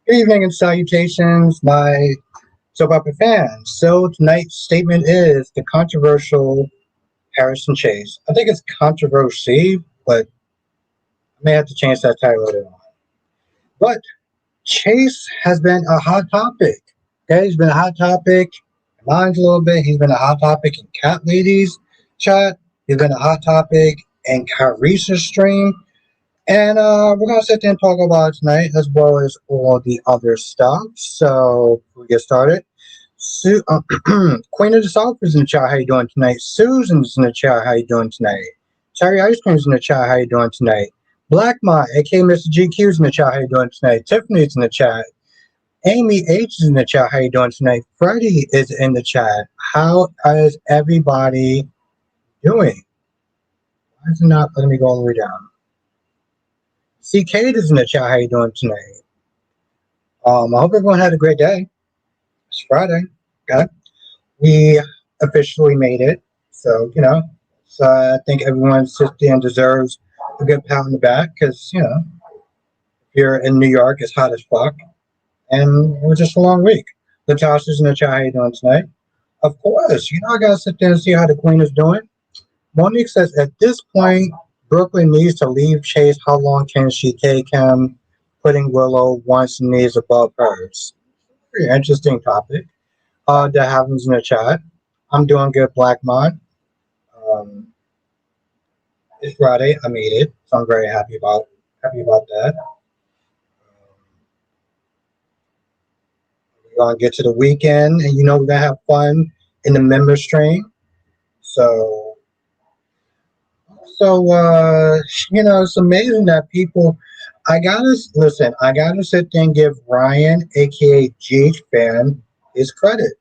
Good evening and salutations, my soap opera fans. So tonight's statement is the controversial Harrison Chase. I think it's controversy, but I may have to change that title later on. But Chase has been a hot topic. Okay, he's been a hot topic in mine's a little bit. He's been a hot topic in Cat Ladies chat. He's been a hot topic in Carissa's stream. And we're going to sit there and talk about it tonight, as well as all the other stuff. So, we get started. Queen of the South is in the chat. How you doing tonight? Susan's in the chat. How you doing tonight? Cherry Ice Cream's in the chat. How you doing tonight? Blackmont, aka Mr. GQ's in the chat. How you doing tonight? Tiffany's in the chat. Amy H is in the chat. How you doing tonight? Freddie is in the chat. How is everybody doing? Why is it not letting me go all the way down? CK is in the chat. How you doing tonight? I hope everyone had a great day. It's Friday. Okay. We officially made it. So, so I think everyone sits there and deserves a good pat on the back because, if you're in New York, it's hot as fuck. And it was just a long week. Latasha's in the chat. How you doing tonight? Of course. I got to sit there and see how the queen is doing. Monique says, at this point, Brooklyn needs to leave Chase. How long can she take him? Putting Willow once knees above hers. Very interesting topic. That happens in the chat. I'm doing good, Blackmont. It's Friday. I made it, so I'm very happy about that. We're gonna get to the weekend, and we're gonna have fun in the member stream. So it's amazing that people. I gotta listen. I gotta sit there and give Ryan, aka GH Fan, his credit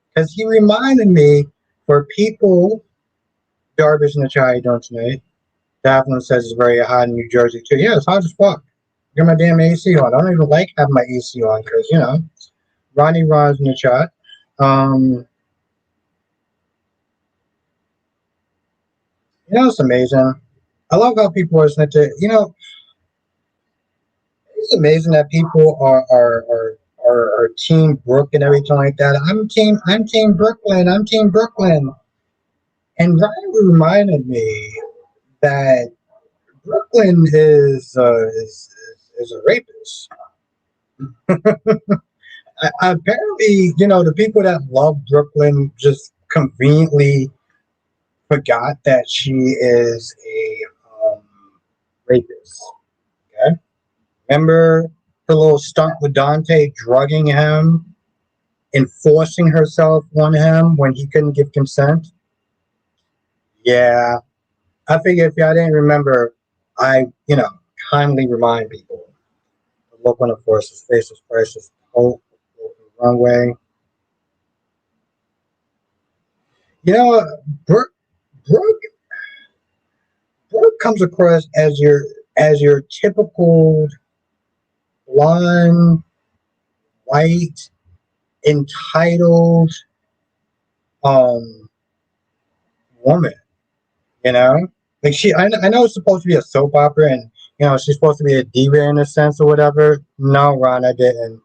because he reminded me for people. Darvish in the chat, how you doing tonight? Daphne says it's very hot in New Jersey too. Yeah, it's hot as fuck. Get my damn AC on. I don't even like having my AC on because Ronnie Ron's in the chat. It's amazing. I love how people are listening to. It's amazing that people are Team Brook and everything like that. I'm Team Brooklyn. I'm Team Brooklyn. And Ryan reminded me that Brooklyn is a rapist. Apparently, the people that love Brooklyn just conveniently forgot that she is a rapist. Okay, remember her little stunt with Dante drugging him and forcing herself on him when he couldn't give consent? Yeah, I figure if y'all didn't remember, I kindly remind people. The look on the force's face is priceless. Hope, runway. Brooke, Brooke, Brooke comes across as your typical blonde, white, entitled woman. You know, like I know it's supposed to be a soap opera, and she's supposed to be a diva in a sense or whatever. No, Ron, I didn't.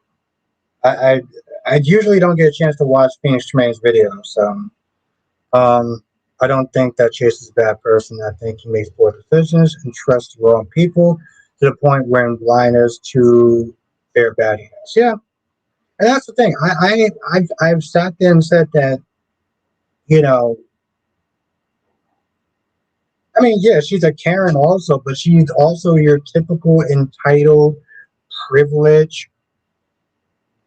I I usually don't get a chance to watch Phoenix Tremaine's videos, so I don't think that Chase is a bad person. I think he makes poor decisions and trusts the wrong people to the point where in blindness to their bad hands. Yeah, and that's the thing. I've sat there and said that you know. I mean, yeah, she's a Karen also, but she's also your typical entitled, privileged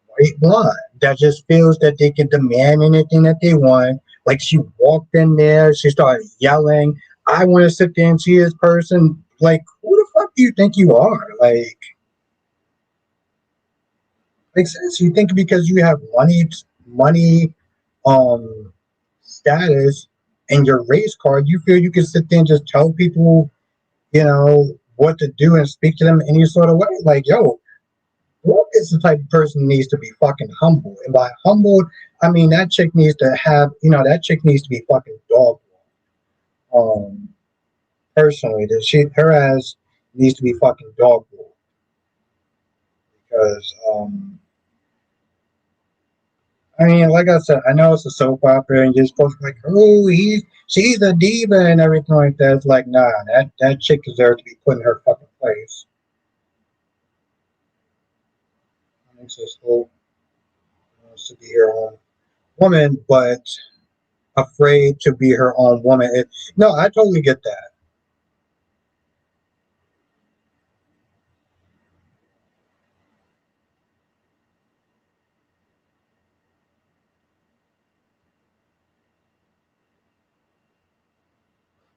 white blonde that just feels that they can demand anything that they want. Like she walked in there, she started yelling, "I want to sit there and see this person." Like, who the fuck do you think you are? Like sense. You think because you have money, status, and your race card, you feel you can sit there and just tell people, what to do and speak to them any sort of way? Like, yo, Brooke is the type of person who needs to be fucking humble. And by humble, I mean that chick needs to have, that chick needs to be fucking dog. Um, Personally, that her ass needs to be fucking dog. because I mean, like I said, I know it's a soap opera, and you're supposed to be like, oh, she's a diva and everything like that. It's like, nah, that chick deserves to be put in her fucking place. Makes this whole wants to be her own woman, but afraid to be her own woman. No, I totally get that.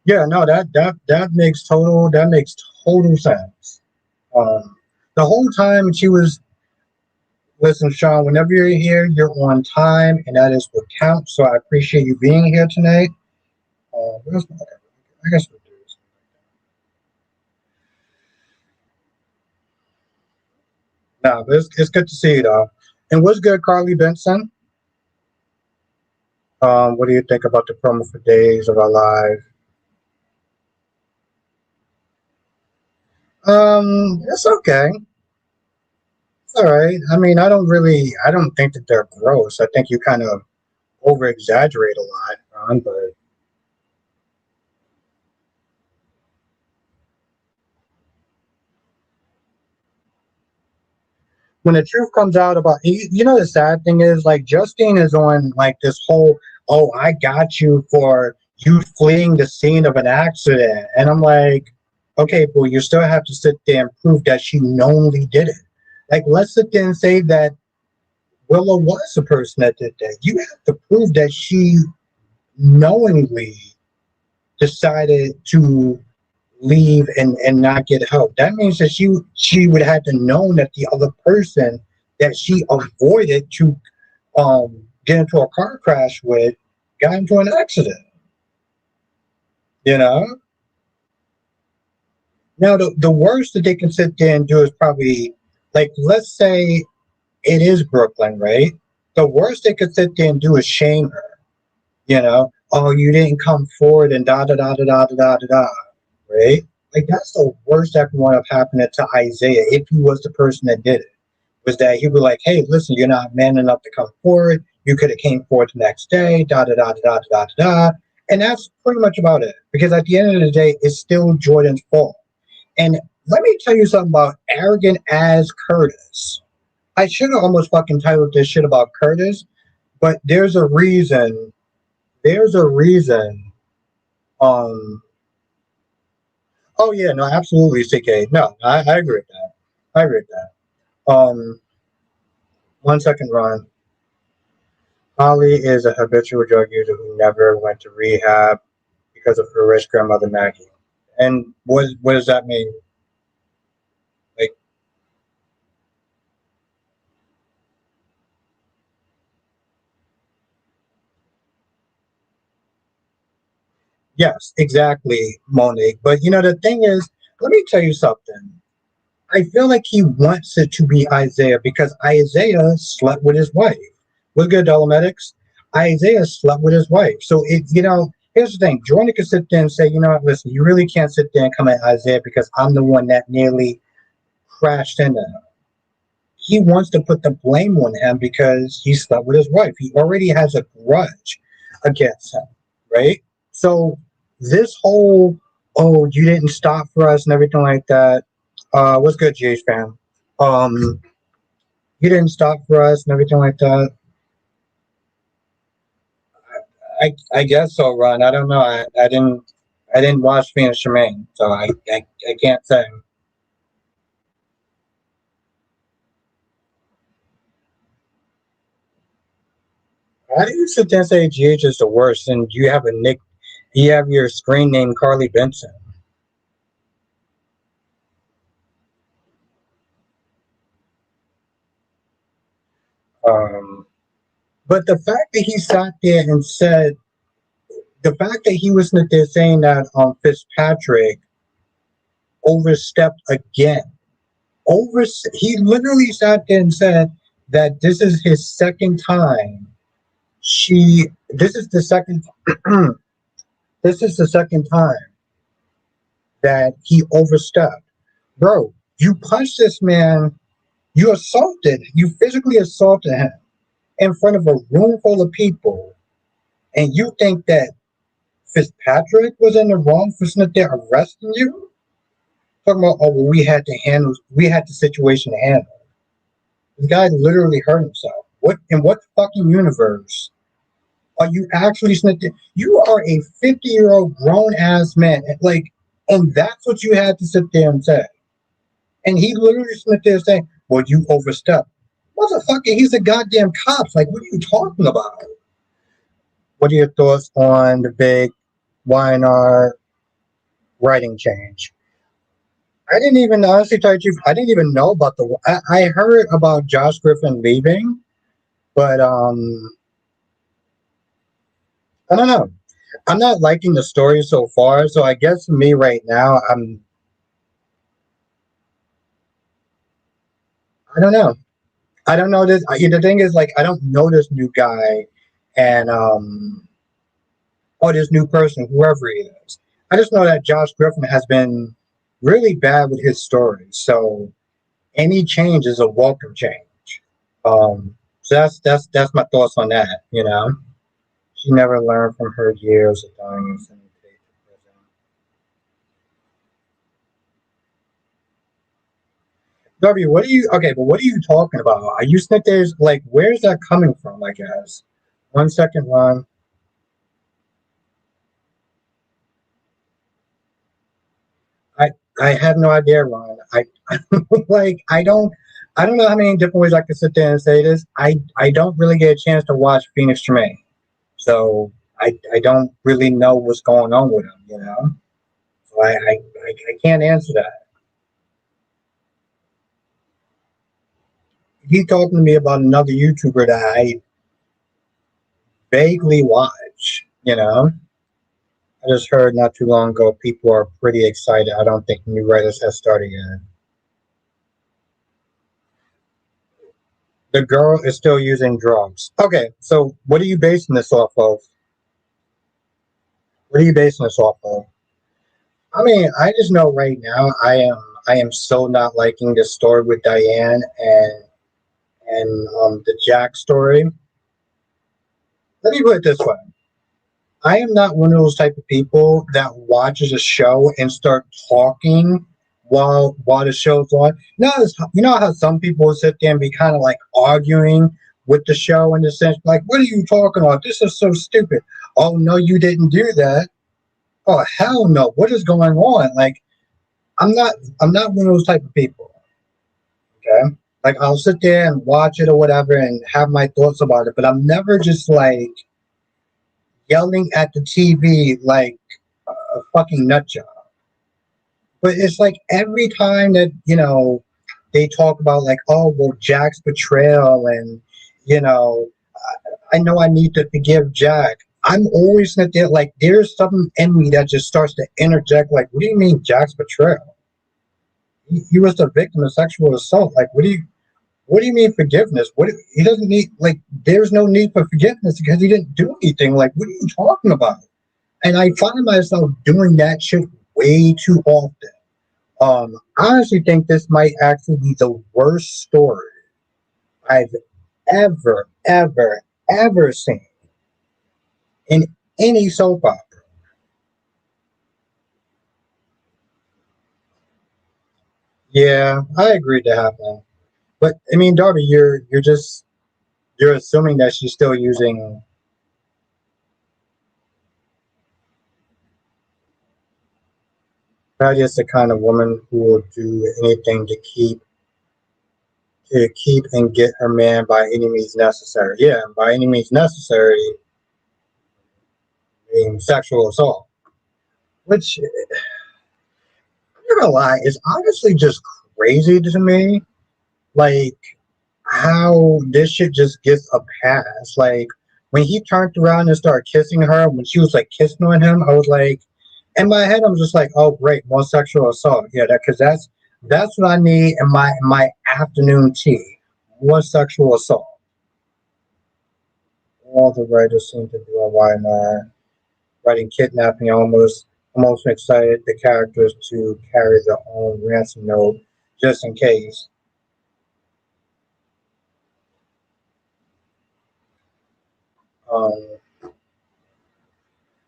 Yeah, no, that makes total sense. The whole time she was listen, Sean. Whenever you're here, you're on time, and that is what counts. So I appreciate you being here tonight. Where's my, I guess we'll do this. No, but it's good to see you though. And what's good, Carly Benson? What do you think about the promo for Days of Our Lives? It's okay. It's all right. I mean, I don't think that they're gross. I think you kind of over exaggerate a lot, Ron. But when the truth comes out about you know, the sad thing is like Justine is on like this whole, oh, I got you for you fleeing the scene of an accident, and I'm like, okay, but you still have to sit there and prove that she knowingly did it. Like, let's sit there and say that Willow was the person that did that. You have to prove that she knowingly decided to leave and not get help. That means that she would have to know that the other person that she avoided to get into a car crash with got into an accident. You know. Now the worst that they can sit there and do is probably like let's say it is Brooklyn, right? The worst they could sit there and do is shame her. You know, oh, you didn't come forward and da da da da da da da da, right? Like that's the worst that could want to happen to Isaiah if he was the person that did it. Was that he was like, hey, listen, you're not man enough to come forward. You could have came forward the next day, da da da da da da da da. And that's pretty much about it. Because at the end of the day, it's still Jordan's fault. And let me tell you something about arrogant as Curtis. I should have almost fucking titled this shit about Curtis, but there's a reason. There's a reason. Um, oh yeah, no, absolutely, CK. No, I agree with that. I agree with that. 1 second, Ron. Holly is a habitual drug user who never went to rehab because of her rich grandmother Maggie. And what does that mean? Like, yes, exactly, Monique. But you know, the thing is, let me tell you something. I feel like he wants it to be Isaiah because Isaiah slept with his wife. What's good, Dolomedics? Isaiah slept with his wife. So it, you know, here's the thing. Jordan could sit there and say, you know what, listen, you really can't sit there and come at Isaiah because I'm the one that nearly crashed into him. He wants to put the blame on him because he slept with his wife. He already has a grudge against him, right? So this whole, oh, you didn't stop for us and everything like that. What's good, GH fam? Um, you didn't stop for us and everything like that. I guess so, Ron. I don't know. I didn't watch Phoenix Shemaine, so I can't say. How do you sit there and say GH is the worst and you have your screen name Carly Benson? Um, but the fact that he sat there and said the fact that he was there saying that Fitzpatrick overstepped again. He literally sat there and said that this is his second time. This is the second this is the second time that he overstepped. Bro, you punched this man You physically assaulted him in front of a room full of people, and you think that Fitzpatrick was in the wrong for sitting there arresting you? Talking about, oh, well, we had the situation handled. This guy literally hurt himself. What in what fucking universe are you actually snitching? You are a 50-year-old grown ass man, and that's what you had to sit there and say. And he literally sit there saying, "Well, you overstepped." Motherfucker, he's a goddamn cop. Like, what are you talking about? What are your thoughts on the big YNR writing change? I didn't even honestly tell you, the truth, I didn't even know about I heard about Josh Griffin leaving, but I don't know. I'm not liking the story so far, so I guess for me right now, I don't know. I don't know this. The thing is, like, I don't know this new guy, and or this new person, whoever he is. I just know that Josh Griffin has been really bad with his stories, so any change is a welcome change. So that's my thoughts on that. She never learned from her years of dying in prison. W, what are you okay? But what are you talking about? Are you think there's like where's that coming from? I guess. 1 second, Ron. I I have no idea, Ron. Like I don't know how many different ways I could sit there and say this. I don't really get a chance to watch Phoenix Tremaine, so I don't really know what's going on with him. So I can't answer that. He talking to me about another YouTuber that I vaguely watch. I just heard not too long ago people are pretty excited. I don't think new writers have started yet. The girl is still using drugs. Okay, so what are you basing this off of? What are you basing this off of? I mean, I just know right now I am so not liking this story with Diane and the Jack story. Let me put it this way. I am not one of those type of people that watches a show and start talking while the show's on. You know how some people will sit there and be kind of like arguing with the show in the sense like, "What are you talking about? This is so stupid." Oh no, you didn't do that. Oh hell no! What is going on? Like I'm not one of those type of people. Okay, like I'll sit there and watch it or whatever and have my thoughts about it, but I'm never just like yelling at the TV like a fucking nut job. But it's like every time that they talk about like, oh well, Jack's betrayal, and you know, I know I need to forgive Jack. I'm always at there like there's something in me that just starts to interject. Like, what do you mean Jack's betrayal? He was the victim of sexual assault. Like, what do you mean forgiveness? He doesn't need like there's no need for forgiveness because he didn't do anything. Like, what are you talking about? And I find myself doing that shit way too often. I honestly think this might actually be the worst story I've ever, ever, ever seen in any soap opera. Yeah, I agree to happen. But I mean, Darby, you're assuming that she's still using. Not just the kind of woman who will do anything to keep and get her man by any means necessary. Yeah, by any means necessary, being sexual assault. Which I'm not gonna lie, is honestly just crazy to me. Like how this shit just gets a pass. Like when he turned around and started kissing her, when she was like kissing on him, I was like, in my head, I'm just like, oh great, more sexual assault. Yeah, that because that's what I need in my afternoon tea. More sexual assault. All the writers seem to do a why not writing kidnapping almost excited the characters to carry their own ransom note just in case. Um,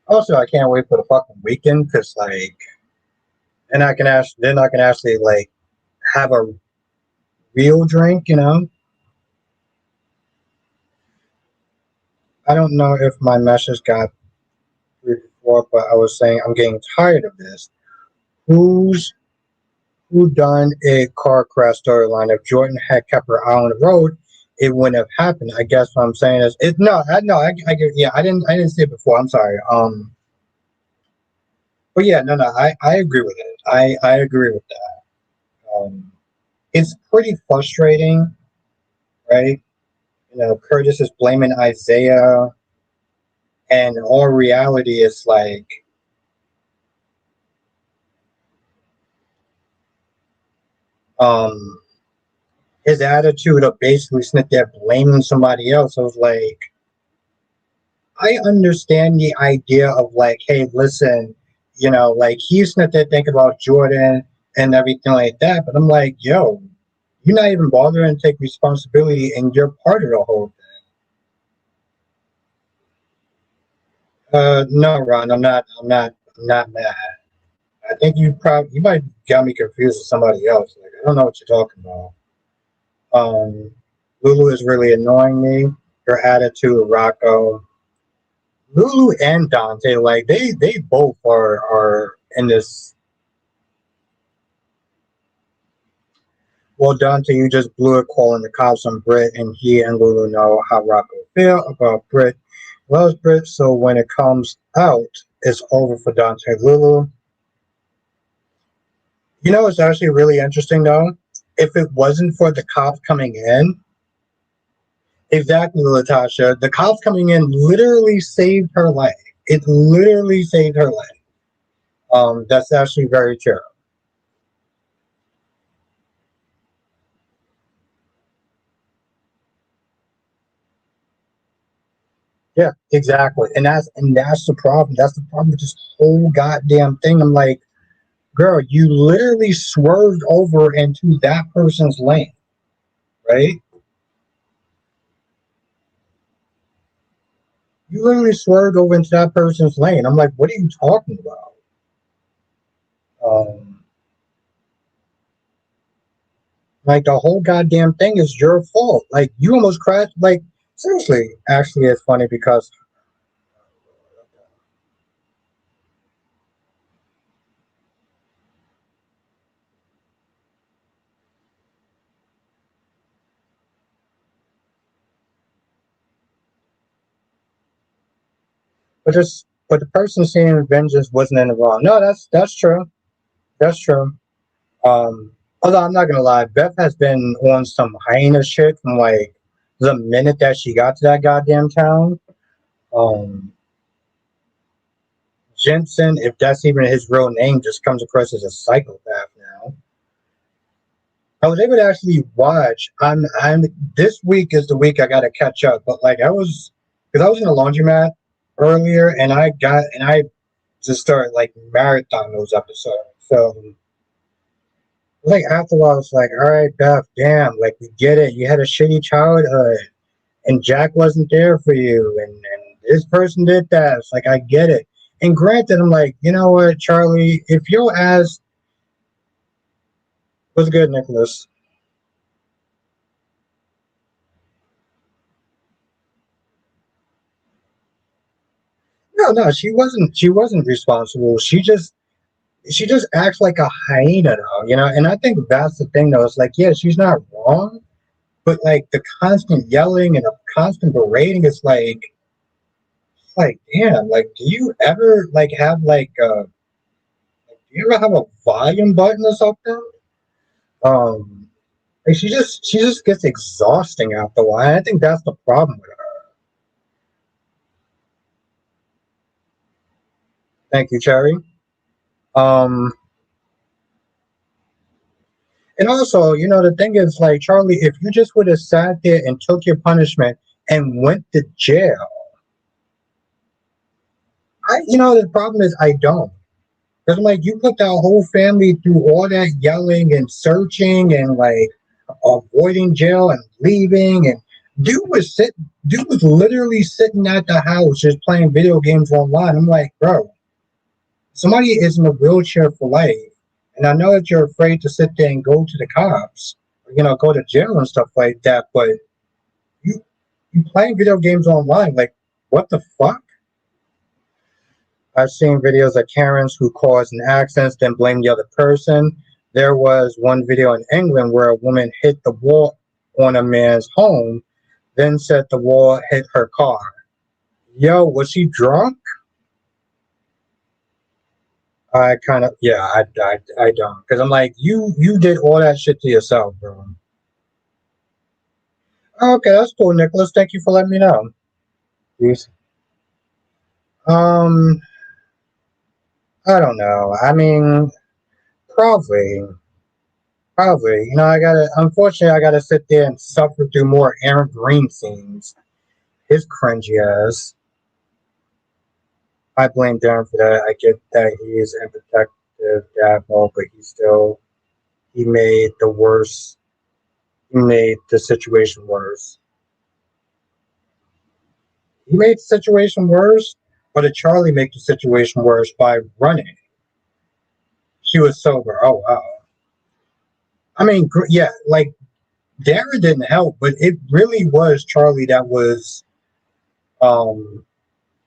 Also, I can't wait for the fucking weekend because like, then I can actually like have a real drink. I don't know if my message got through before, but I was saying I'm getting tired of this. Who's who done a car crash storyline? If Jordan had kept her eye on the road, it wouldn't have happened. I guess what I'm saying is it. No, I get. Yeah, I didn't say it before. I'm sorry. But yeah, no, I agree with it. I agree with that. It's pretty frustrating, right? Curtis is blaming Isaiah, and in all reality, it's like, um, his attitude of basically sitting there blaming somebody else. I was like, I understand the idea of like, hey, listen, like he's sitting there thinking about Jordan and everything like that, but I'm like, yo, you're not even bothering to take responsibility, and you're part of the whole thing. No, Ron, I'm not. I'm not mad. I think you might got me confused with somebody else. Like I don't know what you're talking about. Um, Lulu is really annoying me. Her attitude, Rocco, Lulu and Dante, like they both are in this. Well, Dante, you just blew it calling the cops on Britt, and he and Lulu know how Rocco feel about Britt. Loves Britt, so when it comes out, it's over for Dante. Lulu, it's actually really interesting though. If it wasn't for the cops coming in, exactly, Latasha, the cops coming in literally saved her life. It literally saved her life. That's actually very true. Yeah, exactly. And that's the problem. That's the problem with this whole goddamn thing. I'm like, girl, you literally swerved over into that person's lane, right? You literally swerved over into that person's lane. I'm like, what are you talking about? Um, like the whole goddamn thing is your fault. Like you almost crashed. Like seriously, actually, it's funny because, but the person seeing vengeance wasn't in the wrong. No, that's true. That's true. Although I'm not gonna lie, Beth has been on some hyena shit from like the minute that she got to that goddamn town. Um, Jensen, if that's even his real name, just comes across as a psychopath now. I was able to actually watch. I'm This week is the week I got to catch up, but like because I was in a laundromat earlier, and I just started like marathon those episodes. So like after a while, it's like, all right, Beth, damn, like we get it. You had a shitty childhood, and Jack wasn't there for you, and this person did that. It's like I get it. And granted, I'm like, you know what, Charlie, if your ass was good, Nicholas. No, no, she wasn't. She wasn't responsible. She just acts like a hyena, though, And I think that's the thing, though. It's like, yeah, she's not wrong, but like the constant yelling and the constant berating is like, damn, like, do you ever like have do you ever have a volume button or something? Um, like she just gets exhausting after a while. I think that's the problem with her. Thank you, Cherry. Um, and also, the thing is, like, Charlie, if you just would have sat there and took your punishment and went to jail, the problem is I don't. Because I'm like, you put that whole family through all that yelling and searching and like avoiding jail and leaving. And Dude was sit. Dude was literally sitting at the house just playing video games online. I'm like, bro, somebody is in a wheelchair for life, and I know that you're afraid to sit there and go to the cops, or, go to jail and stuff like that. But you you playing video games online, like, what the fuck? I've seen videos of Karens who caused an accident then blame the other person. There was one video in England where a woman hit the wall on a man's home, then said the wall hit her car. Yo, was she drunk? I kind of, yeah, I don't, because I'm like, you did all that shit to yourself, bro. Okay, that's cool, Nicholas. Thank you for letting me know. Peace. Um, I don't know. I mean, probably, probably. Unfortunately, I gotta sit there and suffer through more Aaron Green scenes. His cringy ass. I blame Darren for that. I get that he's empathetic dad mode, but he made the worst. He made the situation worse. He made the situation worse, or did Charlie make the situation worse by running? She was sober. Oh wow. I mean, yeah, like Darren didn't help, but it really was Charlie um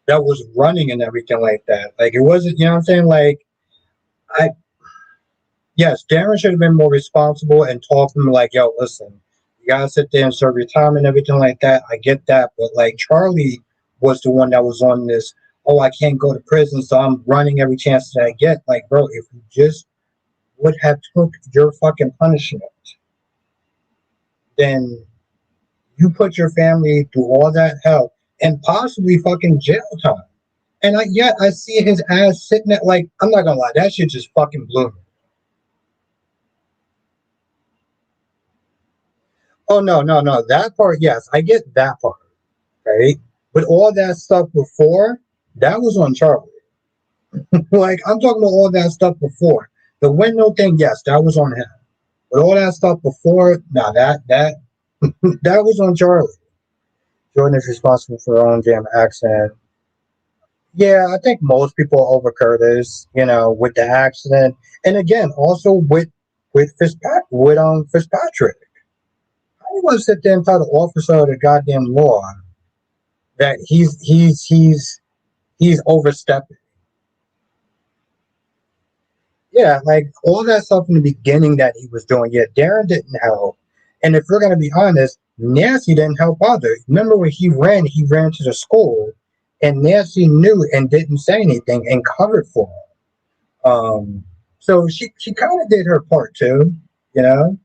that was running and everything like that. Like it wasn't, you know what I'm saying? Like I yes, Darren should have been more responsible and told him like, yo, listen, you gotta sit there and serve your time and everything like that. I get that, but like Charlie was the one that was on this. Oh, I can't go to prison, so I'm running every chance that I get. Like, bro, if you just would have took your fucking punishment, then you put your family through all that hell and possibly fucking jail time. And yet I see his ass sitting at like, I'm not gonna lie, that shit just fucking blew me. Oh no, no, no. That part, yes, I get that part, right? But all that stuff before, that was on Charlie. Like I'm talking about all that stuff before. The window thing, yes, that was on him. But all that stuff before, nah, that that was on Charlie. Jordan is responsible for her own damn accident. Yeah, I think most people over Curtis, with the accident, and again, also with Fitzpatrick. I want to sit there and tell the officer of the goddamn law that he's overstepping. Yeah, like all that stuff in the beginning that he was doing. Yeah, Darren didn't help, and if we're gonna be honest, Nancy didn't help either. Remember when he ran to the school, and Nancy knew and didn't say anything and covered for him. So she kind of did her part too, you know.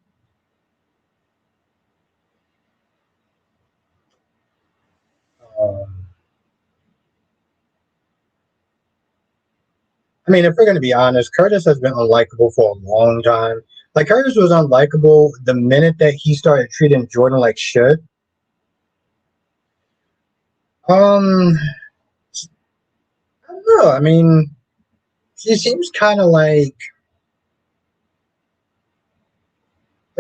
Um, I mean, if we're going to be honest, Curtis has been unlikable for a long time. Like Curtis was unlikable the minute that he started treating Jordan like shit. Um, I don't know. I mean, she seems kind of like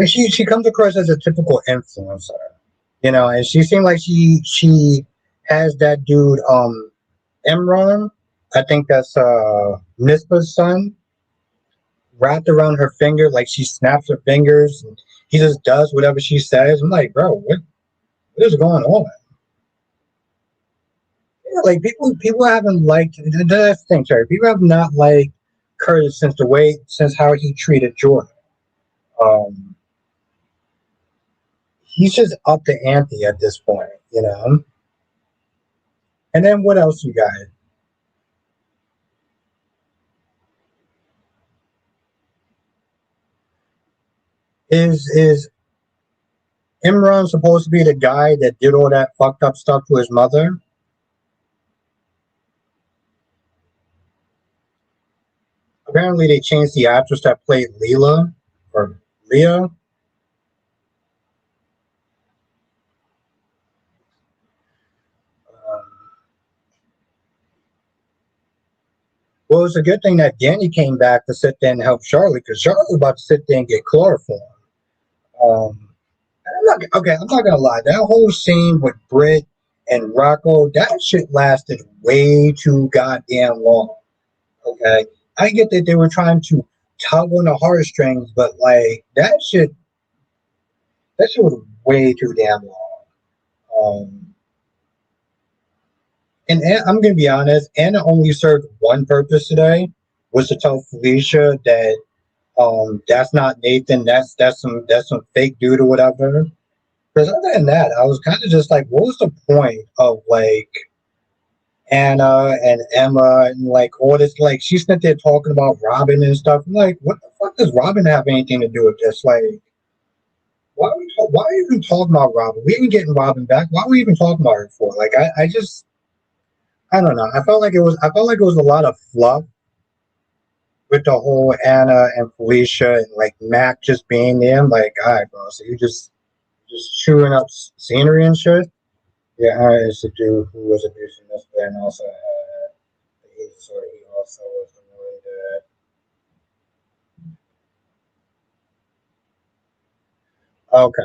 she comes across as a typical influencer, and she seemed like she has that dude Imran. I think that's Nisba's son, wrapped around her finger, like she snaps her fingers and he just does whatever she says. I'm like, bro, what is going on? Yeah, like people haven't liked that's the thing, Terry. People have not liked Curtis since how he treated Jordan. Um, he's just up the ante at this point. And then what else you got? Is Imran supposed to be the guy that did all that fucked up stuff to his mother? Apparently, they changed the actress that played Leela or Leah. Um, well, it's a good thing that Danny came back to sit there and help Charlie because Charlie was about to sit there and get chloroform. Um, I'm not gonna lie. That whole scene with Britt and Rocco, that shit lasted way too goddamn long. Okay, I get that they were trying to tug on the heartstrings, but like that shit was way too damn long. Um, and I'm gonna be honest, Anna only served one purpose today, was to tell Felicia that that's not Nathan, that's some fake dude or whatever. Because other than that, I was kind of just like, what was the point of like Anna and Emma and like all this? Like, she spent there talking about Robin and stuff. I'm like, what the fuck does Robin have anything to do with this? Like, why are we even talking about Robin? We ain't getting Robin back. Why are we even talking about her for? Like, I don't know. I felt like it was a lot of fluff with the whole Anna and Felicia and like Mac just being there. I'm like, all right, bro. So you just chewing up scenery and shit. Yeah, Aaron is the dude who was abusing this way and also had so he also was the one that okay.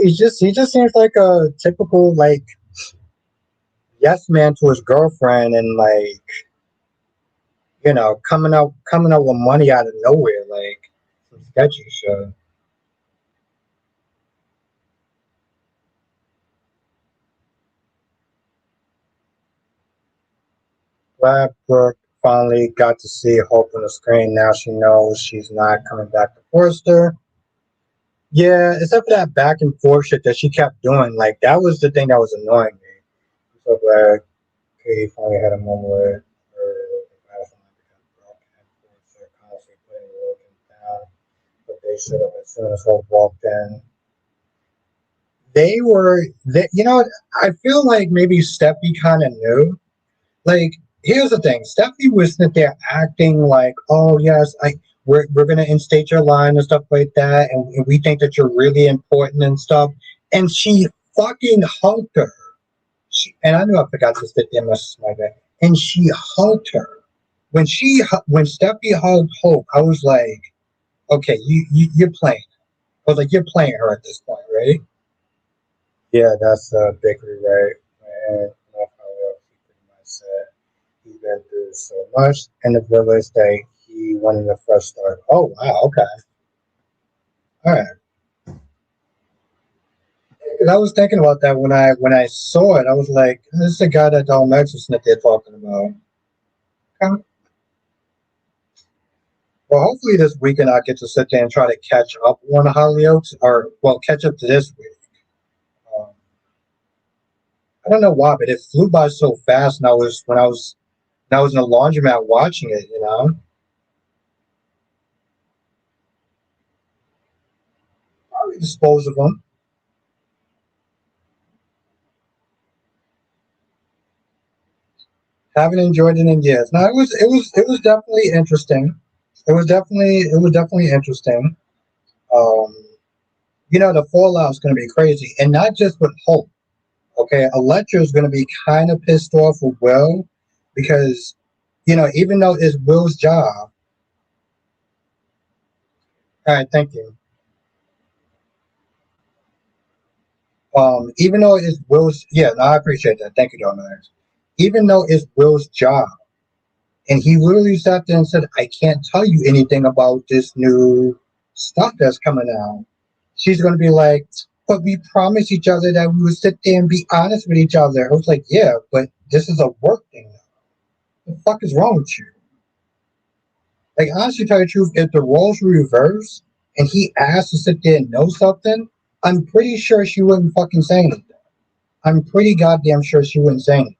He just seems like a typical like yes man to his girlfriend and like coming out with money out of nowhere like some sketchy shit. Glad Brooke finally got to see Hope on the screen. Now she knows she's not coming back to Forrester. Yeah, except for that back and forth shit that she kept doing. Like that was the thing that was annoying me. So glad Katie finally had a moment where her bathroom became broken and Forrester constantly putting Wilkins down. But they should have as soon as Hope walked in. You know, I feel like maybe Steffi kind of knew. Like, here's the thing: Steffi was sitting there acting like, "Oh yes, we're gonna instate your line and stuff like that, and we think that you're really important and stuff." And she fucking hugged her. And I knew I forgot to spit the message like that. And she hugged her. When Steffi hugged Hope, I was like, "Okay, you're playing." I was like, "You're playing her at this point, right?" Yeah, that's Bakery, right? And that's how he pretty much said he's been through so much in the village that he wanted a fresh start. Oh wow, okay, all right. 'Cause I was thinking about that when I saw it. I was like, "This is the guy that Don Maxwell that they're talking about." Okay. Well, hopefully this weekend I get to sit there and try to catch up on Hollyoaks, or well, catch up to this week. Um, I don't know why, but it flew by so fast, and I was in the laundromat watching it. Probably dispose of them. Haven't enjoyed it in years. No, it was definitely interesting. It was definitely interesting. Um, the fallout is going to be crazy, and not just with Hope. Okay, Electra is going to be kind of pissed off with Will because even though it's Will's job. All right, thank you. Even though it's Will's, yeah, no, I appreciate that. Thank you, Dominic. Even though it's Will's job, and he literally sat there and said, "I can't tell you anything about this new stuff that's coming out." She's going to be like, "But we promised each other that we would sit there and be honest with each other." I was like, "Yeah, but this is a work thing. What the fuck is wrong with you?" Like, honestly, tell you the truth, if the roles were reversed and he asked to sit there and know something, I'm pretty sure she wouldn't fucking say anything. I'm pretty goddamn sure she wouldn't say anything.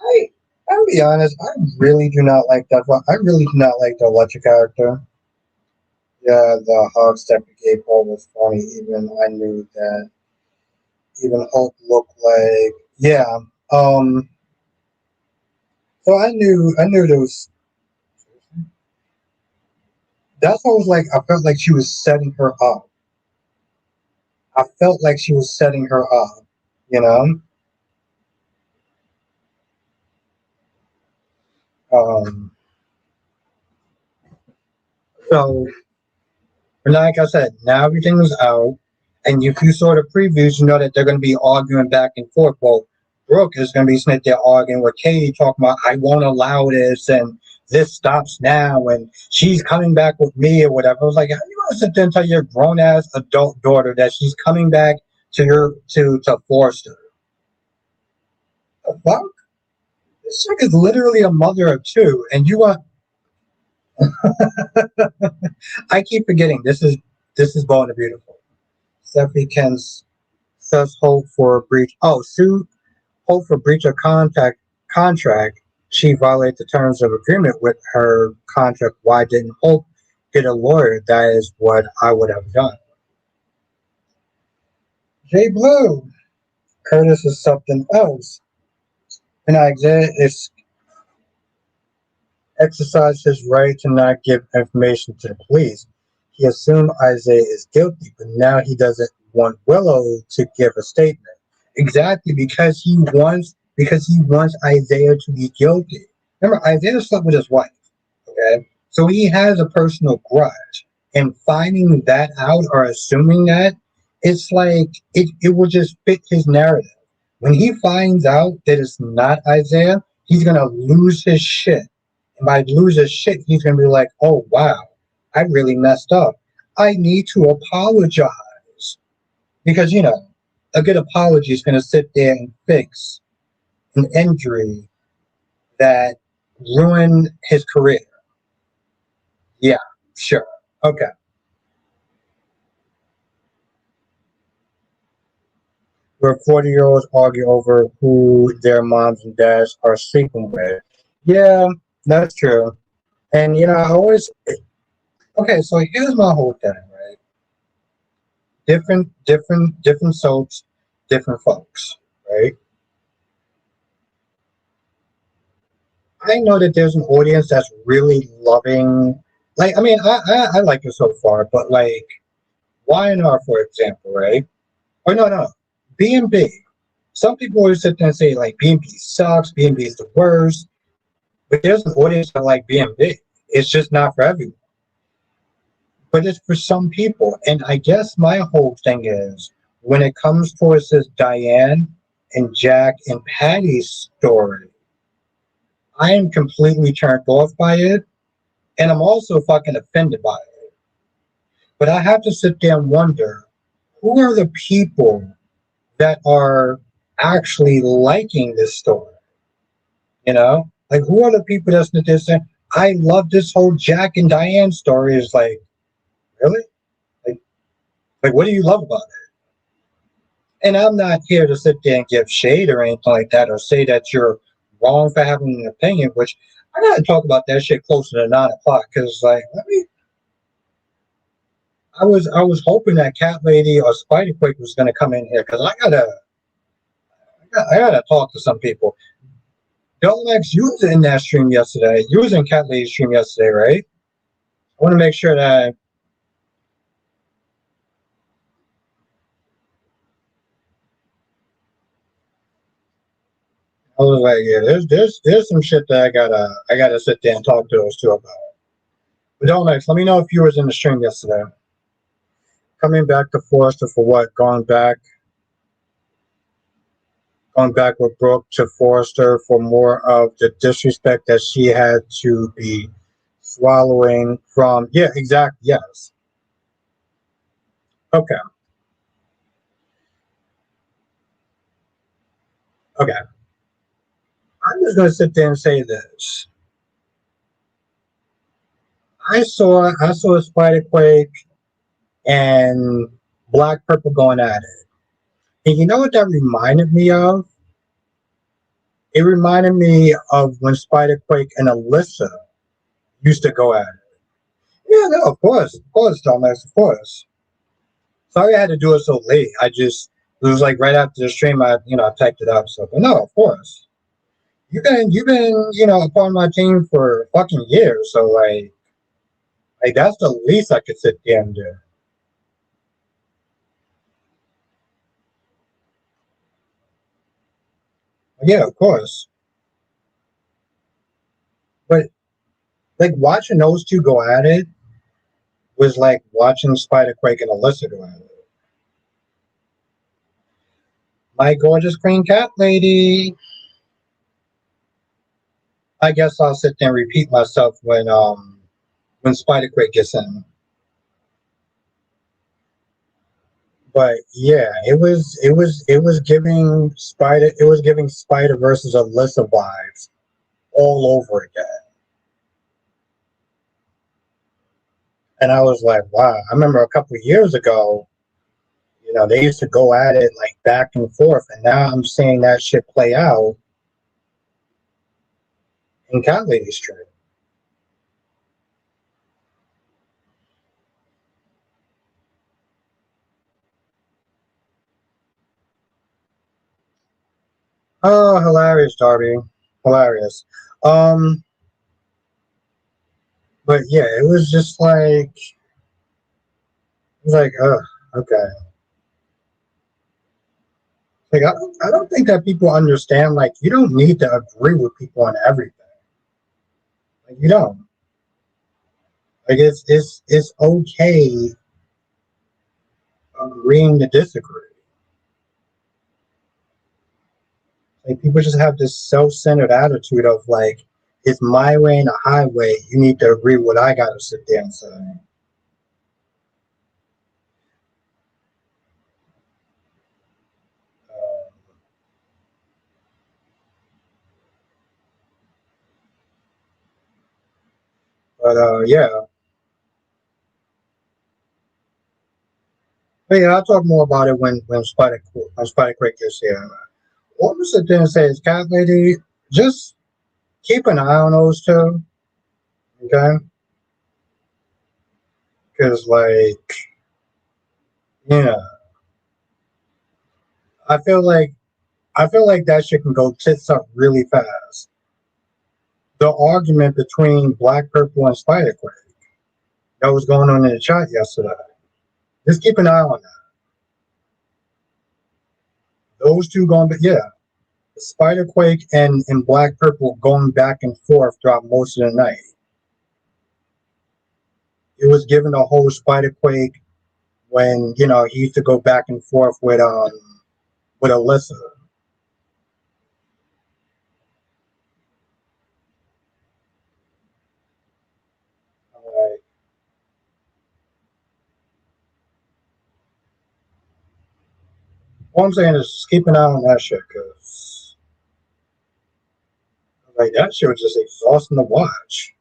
I, I'll be honest, I really do not like that. I really do not like the Electric character. Yeah, the hugs that we gave Paul was funny. Even I knew that. Even Hulk looked like yeah. Um. So I knew there was. That's what I was like. I felt like she was setting her up. I felt like she was setting her up. You know. Um. So But like I said, now everything is out, and if you saw the previews, you know that they're going to be arguing back and forth. Well, Brooke is going to be sitting there arguing with Katie, talking about I won't allow this, and this stops now, and she's coming back with me or whatever. I was like, how you going to sit there and tell your grown ass adult daughter that she's coming back to your to Forrester? The fuck? This chick is literally a mother of two, and you want. I keep forgetting this is Bold and Beautiful. Stephanie Kent's says hope for breach. Oh, sue hope for breach of contract. She violated the terms of agreement with her contract. Why didn't Hope get a lawyer? That is what I would have done. Jay Blue. Curtis is something else. And Isaiah is exercised his right to not give information to the police. He assumed Isaiah is guilty, but now he doesn't want Willow to give a statement. Exactly because he wants Isaiah to be guilty. Remember, Isaiah slept with his wife. Okay, so he has a personal grudge, and finding that out or assuming that, it's like it will just fit his narrative. When he finds out that it's not Isaiah, he's gonna lose his shit. And by lose his shit, he's gonna be like, "Oh wow, I really messed up. I need to apologize." Because a good apology is gonna sit there and fix an injury that ruined his career. Yeah, sure. Okay. Where 40-year-olds argue over who their moms and dads are sleeping with. Yeah, that's true. And I always okay. So here's my whole thing, right? Different soaps, different folks, right? I know that there's an audience that's really loving. Like, I mean, I like it so far, but like YNR, for example, right? Or no, B&B. Some people always sit there and say like B&B sucks, B&B is the worst, but there's an audience that like B&B. It's just not for everyone, but it's for some people. And I guess my whole thing is when it comes towards this Diane and Jack and Patty's story, I am completely turned off by it, and I'm also fucking offended by it. But I have to sit there and wonder who are the people that are actually liking this story? Like who are the people that's saying, I love this whole Jack and Diane story? Is like, really? Like, like what do you love about it? And I'm not here to sit there and give shade or anything like that or say that you're wrong for having an opinion, which I gotta talk about that shit closer to 9 o'clock because like I was hoping that Cat Lady or Spider Quake was gonna come in here because I gotta talk to some people. Dolomex, you was in that stream yesterday. You was in Cat Lady's stream yesterday, right? I want to make sure that I was like, yeah, there's some shit that I gotta sit there and talk to those two about. But Dolomex, let me know if you was in the stream yesterday. Coming back to Forrester for what? Going back with Brooke to Forrester for more of the disrespect that she had to be swallowing from. Yeah, exactly. Yes. Okay. Okay. I'm just gonna sit there and say this. I saw Spiderquake and Black Purple going at it. And you know what that reminded me of? It reminded me of when Spiderquake and Alyssa used to go at it. Yeah, no, of course, Thomas, of course. Sorry I had to do it so late. It was like right after the stream. I typed it up. So, but no, of course. You've been a part of my team for fucking years. So like that's the least I could sit there and do. Yeah, of course. But like watching those two go at it was like watching Spider Quake and Alyssa do it. My gorgeous green cat lady. I guess I'll sit there and repeat myself when Spider Quake gets in. But yeah, it was giving Spider versus Alyssa vibes all over again. And I was like, wow. I remember a couple of years ago, they used to go at it like back and forth, and now I'm seeing that shit play out in Cat Lady Street. Oh, hilarious, Darby. Hilarious. Um, but yeah, it was just like okay. Like I don't think that people understand. Like you don't need to agree with people on everything. Like you don't. Like it's okay agreeing to disagree. Like people just have this self-centered attitude of like, it's my way and the highway. You need to agree with what I got to sit there and say. But yeah, but yeah, I'll talk more about it when Spider Quick gets here. What was the thing say is Cat Lady, just keep an eye on those two, okay? Because like, yeah, I feel like I feel like that shit can go tits up really fast. The argument between Black Purple and Spider Quick that was going on in the chat yesterday. Just keep an eye on that. Those two going, but yeah, Spider Quake and Black Purple going back and forth throughout most of the night. It was given a whole Spider Quake when he used to go back and forth with Alyssa. Like, all I'm saying is just keep an eye on that shit because like that shit was just exhausting to watch.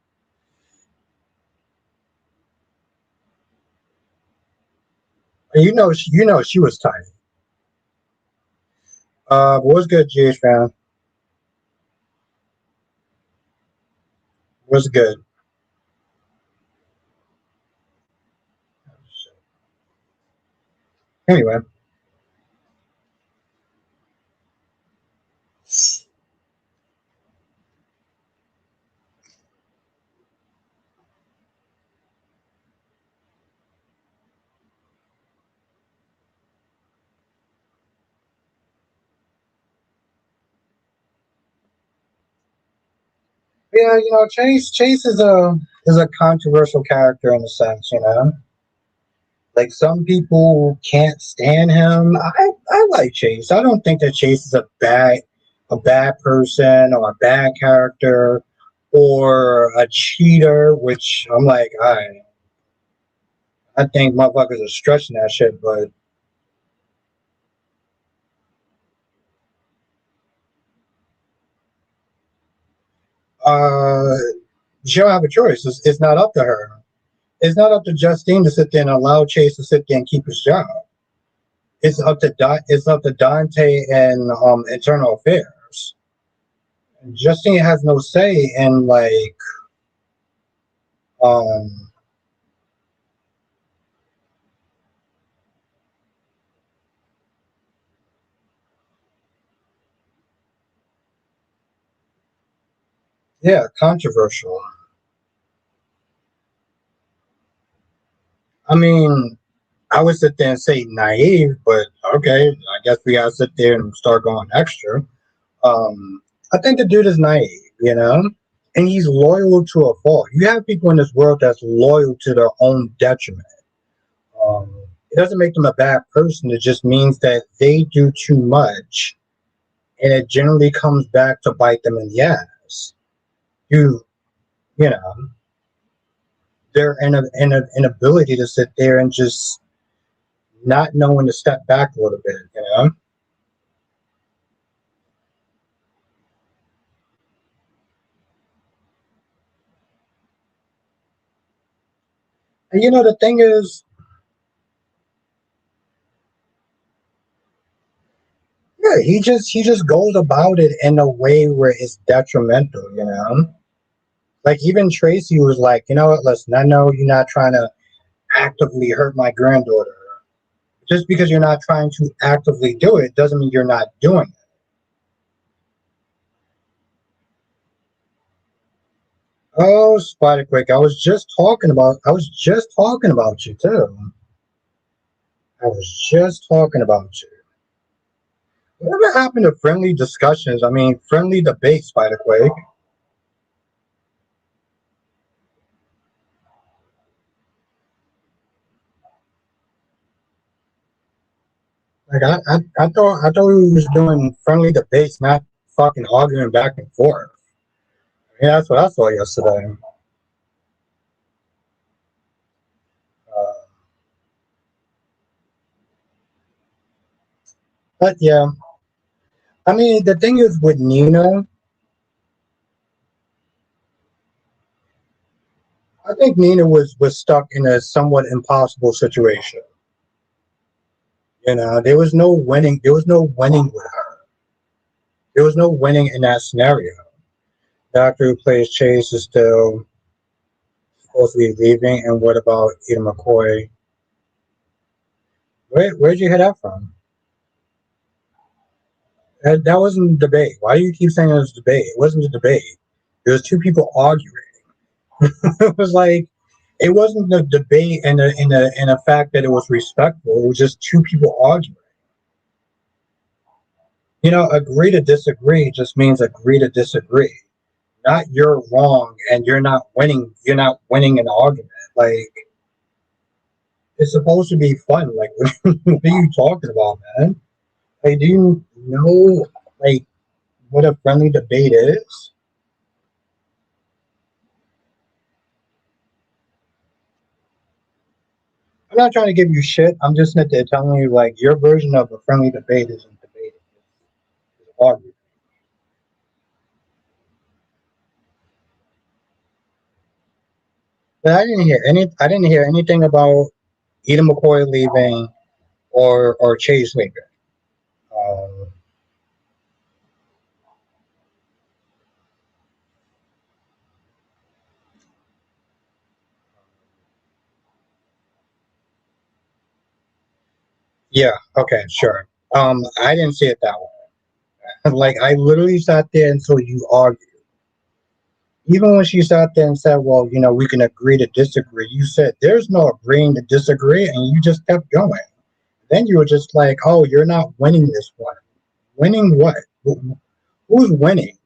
And she was tight. But what's good, GH fan? What's good? Anyway, yeah, Chase is a controversial character in a sense. Like some people can't stand him. I like Chase. I don't think that Chase is a bad person or a bad character or a cheater, which I'm like, I think motherfuckers are stretching that shit, but uh she don't have a choice. It's not up to her. It's not up to Justine to sit there and allow Chase to sit there and keep his job. It's up to Dante and internal affairs. Justine has no say in like um yeah, controversial. I mean, I would sit there and say naive, but okay, I guess we gotta sit there and start going extra. I think the dude is naive. and he's loyal to a fault. You have people in this world that's loyal to their own detriment. It doesn't make them a bad person. It just means that they do too much, and it generally comes back to bite them in the ass. You, you know, their inability to sit there and just not knowing to step back a little bit. And the thing is, yeah, he just goes about it in a way where it's detrimental. Like even Tracy was like, you know what? Listen, I know you're not trying to actively hurt my granddaughter. Just because you're not trying to actively do it doesn't mean you're not doing it. Oh, Spider Quick, I was just talking about you too. I was just talking about you. Whatever happened to friendly discussions? I mean, friendly debate, Spider Quake. Like I thought we was doing friendly debates, not fucking arguing back and forth. Yeah, that's what I saw yesterday. Uh, but yeah, I mean, the thing is with Nina, I think Nina was stuck in a somewhat impossible situation. There was no winning. There was no winning with her. There was no winning in that scenario. The actor who plays Chase is still supposed to be leaving, and what about Eda McCoy? Where'd you hear that from? That wasn't a debate. Why do you keep saying it was a debate? It wasn't a debate. It was two people arguing. It was like it wasn't a debate and the fact that it was respectful. It was just two people arguing. Agree to disagree just means agree to disagree. Not you're wrong and you're not winning. You're not winning an argument. Like it's supposed to be fun. Like what are you talking about, man? Like do you know like what a friendly debate is? I'm not trying to give you shit. I'm just not there telling you like your version of a friendly debate isn't debating. It's arguing. But I didn't hear anything about Eden McCoy leaving or Chase leaving. Um, yeah, okay, sure. I didn't see it that way. Like I literally sat there until you argued. Even when she sat there and said, "Well, we can agree to disagree," you said, "There's no agreeing to disagree," and you just kept going. Then you were just like, "Oh, you're not winning this one. Winning what? Who's winning?"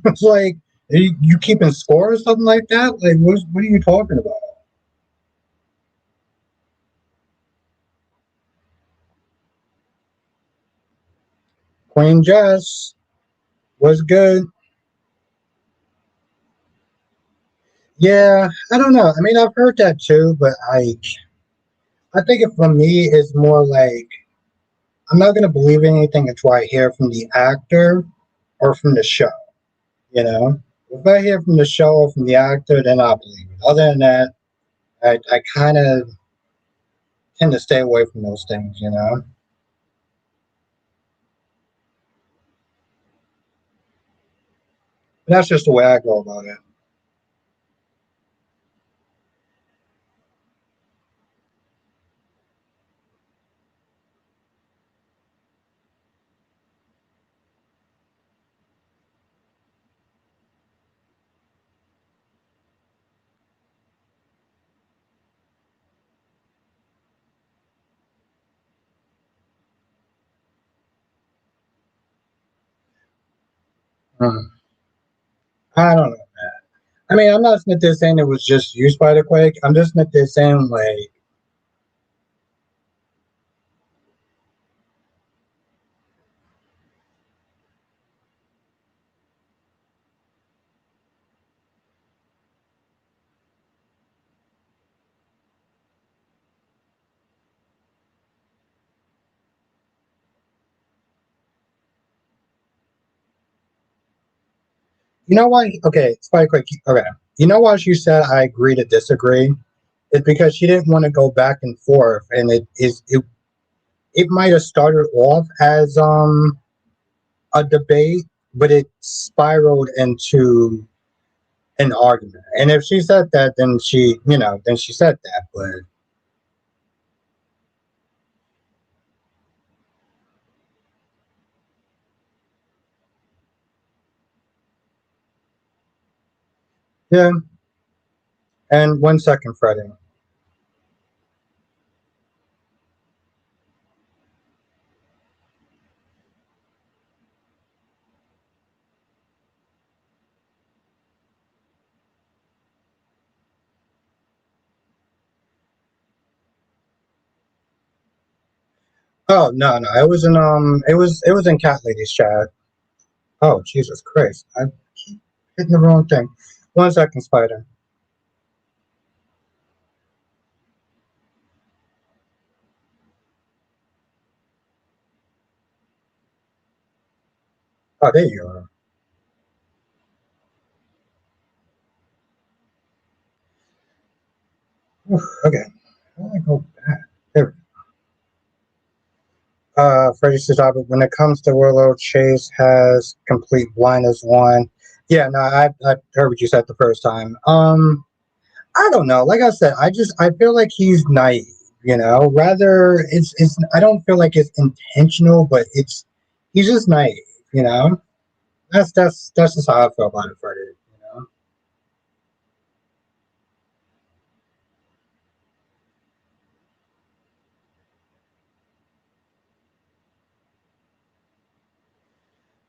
It's like you keeping score or something like that. Like, what are you talking about? Queen Jess was good. Yeah, I don't know. I mean, I've heard that too, but I think it, for me, it's more like I'm not gonna believe anything until I hear from the actor or from the show. You know, if I hear from the show or from the actor, then I'll believe it. Other than that, I kind of tend to stay away from those things. But that's just the way I go about it. Hmm. I don't know. I mean, I'm not sitting there saying it was just you, Spider-Quake. I'm just sitting there saying, like, you know why? Okay, Spider-Quake, okay. You know why she said I agree to disagree? It's because she didn't want to go back and forth, and it might have started off as a debate, but it spiraled into an argument. And if she said that, then then she said that. But yeah, and 1 second, Freddie. Oh no, no, it was in Cat Lady's chat. Oh Jesus Christ! I keep hitting the wrong thing. 1 second, Spider. Oh, there you are. Oof, okay, how do I go back? There. Freddie says, but when it comes to Willow, Chase has complete blindness one. Yeah, no, I heard what you said the first time. I don't know. Like I said, I feel like he's naive. Rather it's I don't feel like it's intentional, but he's just naive. You know, that's just how I feel about it, Freddie.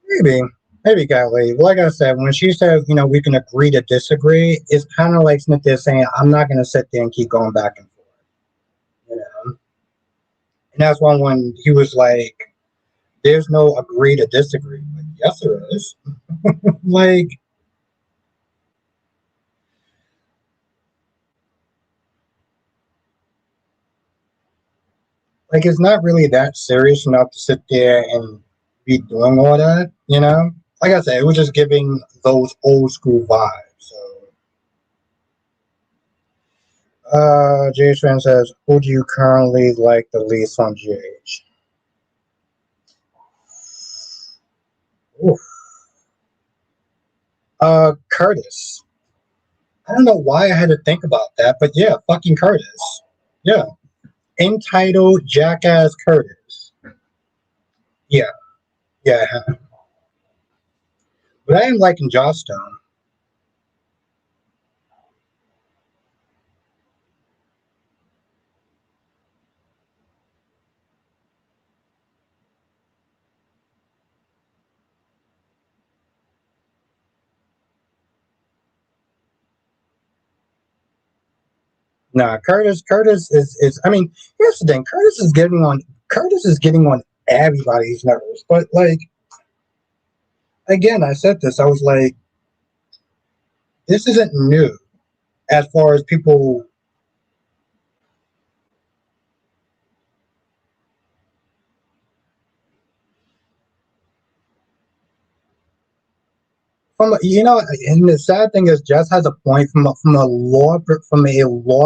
Maybe. Maybe Golly. Like I said, when she said, we can agree to disagree, it's kind of like Smith is saying, I'm not going to sit there and keep going back and forth. You know? And that's why when he was like, there's no agree to disagree. Like, yes, there is. like, like it's not really that serious enough to sit there and be doing all that. Like I said, it was just giving those old school vibes. So, JH says, who do you currently like the least on GH? Oof. Curtis. I don't know why I had to think about that, but yeah, fucking Curtis. Yeah. Entitled Jackass Curtis. Yeah, yeah. But I am liking Joss Stone. Nah, Curtis is I mean, here's the thing, Curtis is getting on everybody's nerves. But like again, I said this, I was like, this isn't new as far as people and the sad thing is Jess has a point from a law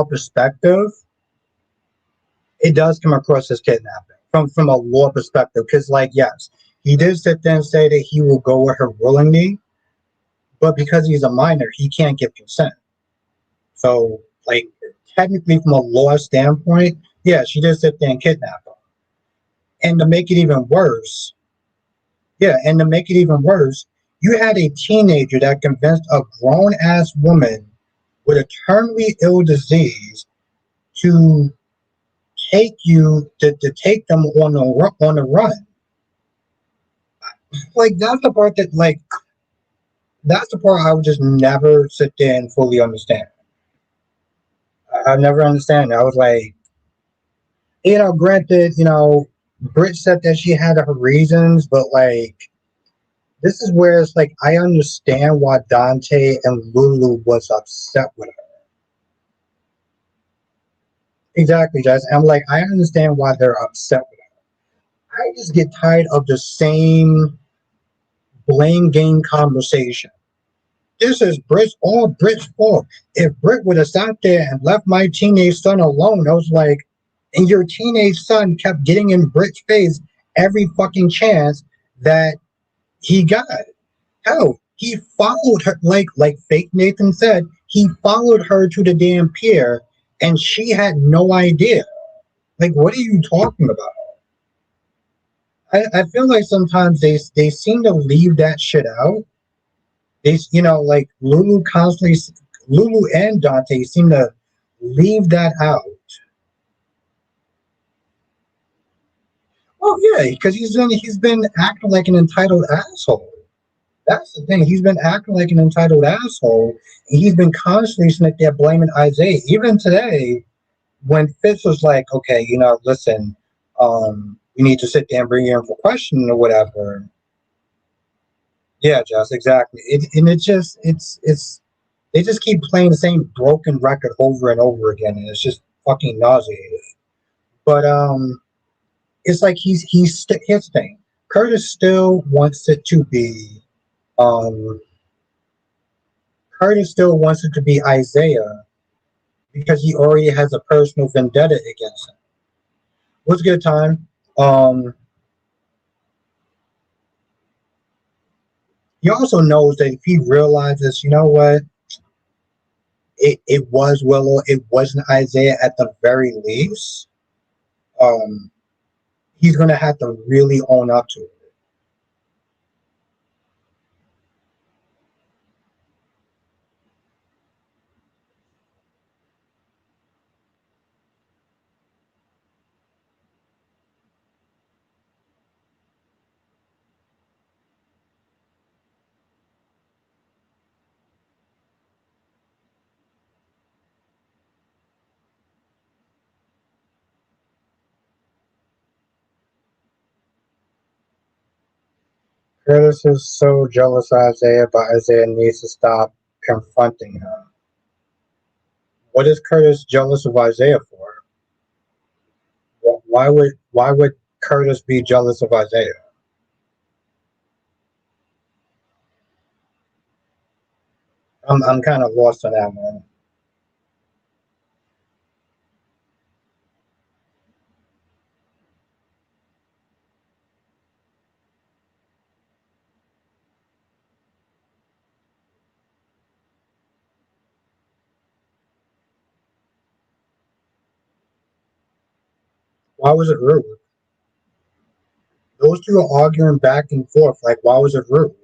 perspective. It does come across as kidnapping from a law perspective because like yes, he did sit there and say that he will go with her willingly, but because he's a minor, he can't give consent. So, like, technically, from a law standpoint, yeah, she did sit there and kidnap him. And to make it even worse, yeah, and to make it even worse, you had a teenager that convinced a grown ass woman with a terminally ill disease to to take them on the run. Like that's the part that like that's the part I would just never sit there and fully understand. I never understand. I was like, granted, Brit said that she had her reasons, but like, this is where it's like I understand why Dante and Lulu was upset with her. Exactly, Jess. I'm like, I understand why they're upset with her. I just get tired of the same blame game conversation. This is Brit's fault. If Brit would have sat there and left my teenage son alone, I was like, and your teenage son kept getting in Brit's face every fucking chance that he got. Hell, he followed her like fake Nathan said, he followed her to the damn pier and she had no idea. Like, what are you talking about? I feel like sometimes they seem to leave that shit out. Like Lulu and Dante seem to leave that out. Oh yeah, because he's been acting like an entitled asshole. That's the thing. He's been acting like an entitled asshole. And he's been constantly sitting there blaming Isaiah. Even today, when Fitz was like, "Okay, listen, we need to sit there and bring you in for questioning or whatever." Yeah, Josh, exactly. It's they just keep playing the same broken record over and over again, and it's just fucking nauseating. But it's like here's the thing. Curtis still wants it to be um Curtis still wants it to be Isaiah because he already has a personal vendetta against him. What's a good time? Um he also knows that if he realizes, you know what, it was Willow, it wasn't Isaiah at the very least, um, he's gonna have to really own up to it. Curtis is so jealous of Isaiah, but Isaiah needs to stop confronting him. What is Curtis jealous of Isaiah for? Why would Curtis be jealous of Isaiah? I'm kind of lost on that one. Why was it rude? Those two are arguing back and forth. Like, why was it rude?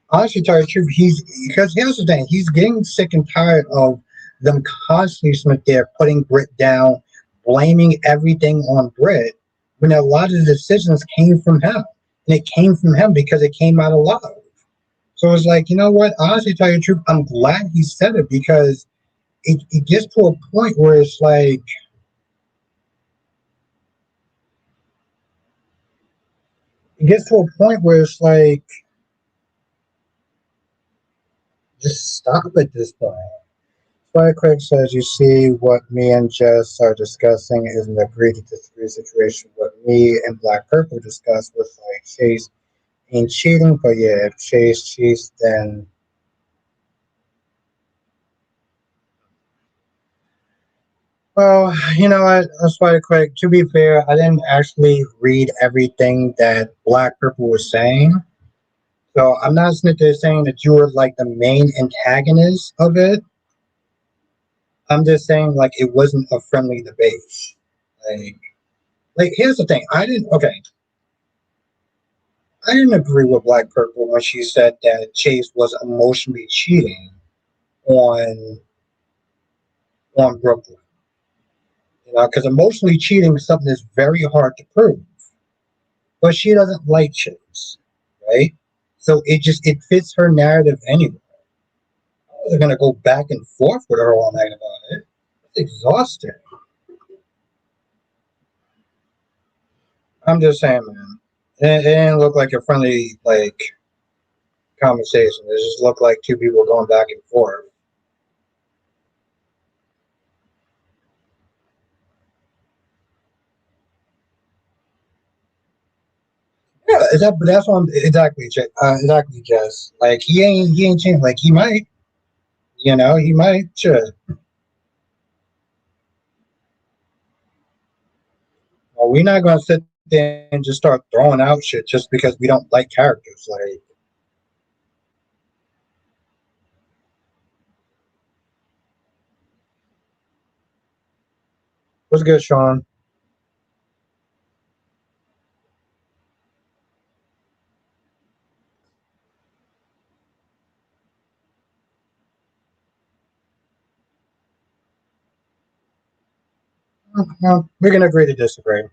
Honestly, tell you the truth, he's because here's the thing: he's getting sick and tired of them constantly Smith there putting Brit down, blaming everything on Brit, when a lot of the decisions came from him, and it came from him because it came out of love. So it's like, you know what? Honestly, tell you the truth, I'm glad he said it because it gets to a point where it's like it gets to a point where it's like just stop at this point. Spy Craig says, "You see, what me and Jess are discussing is an agree to disagree situation. What me and Black Purple discussed was like Chase ain't cheating, but yeah, if Chase cheats, then well, Spider Craig. To be fair, I didn't actually read everything that Black Purple was saying, so I'm not sitting there saying that you were like the main antagonist of it. I'm just saying like it wasn't a friendly debate. Like, here's the thing. I didn't agree with Black Purple when she said that Chase was emotionally cheating on Brooklyn. Because emotionally cheating is something that's very hard to prove. but she doesn't like chicks, right? So it fits her narrative anyway. I wasn't gonna go back and forth with her all night about it. It's exhausting. I'm just saying, man. It didn't look like a friendly conversation. It just looked like two people going back and forth. Yeah, that's what I'm, exactly, exactly, Jess. Like he ain't changed. Like he might, he might. Sure. Well, we're not gonna sit there and just start throwing out shit just because we don't like characters. Like, what's good, Sean? Well, we can agree to disagree.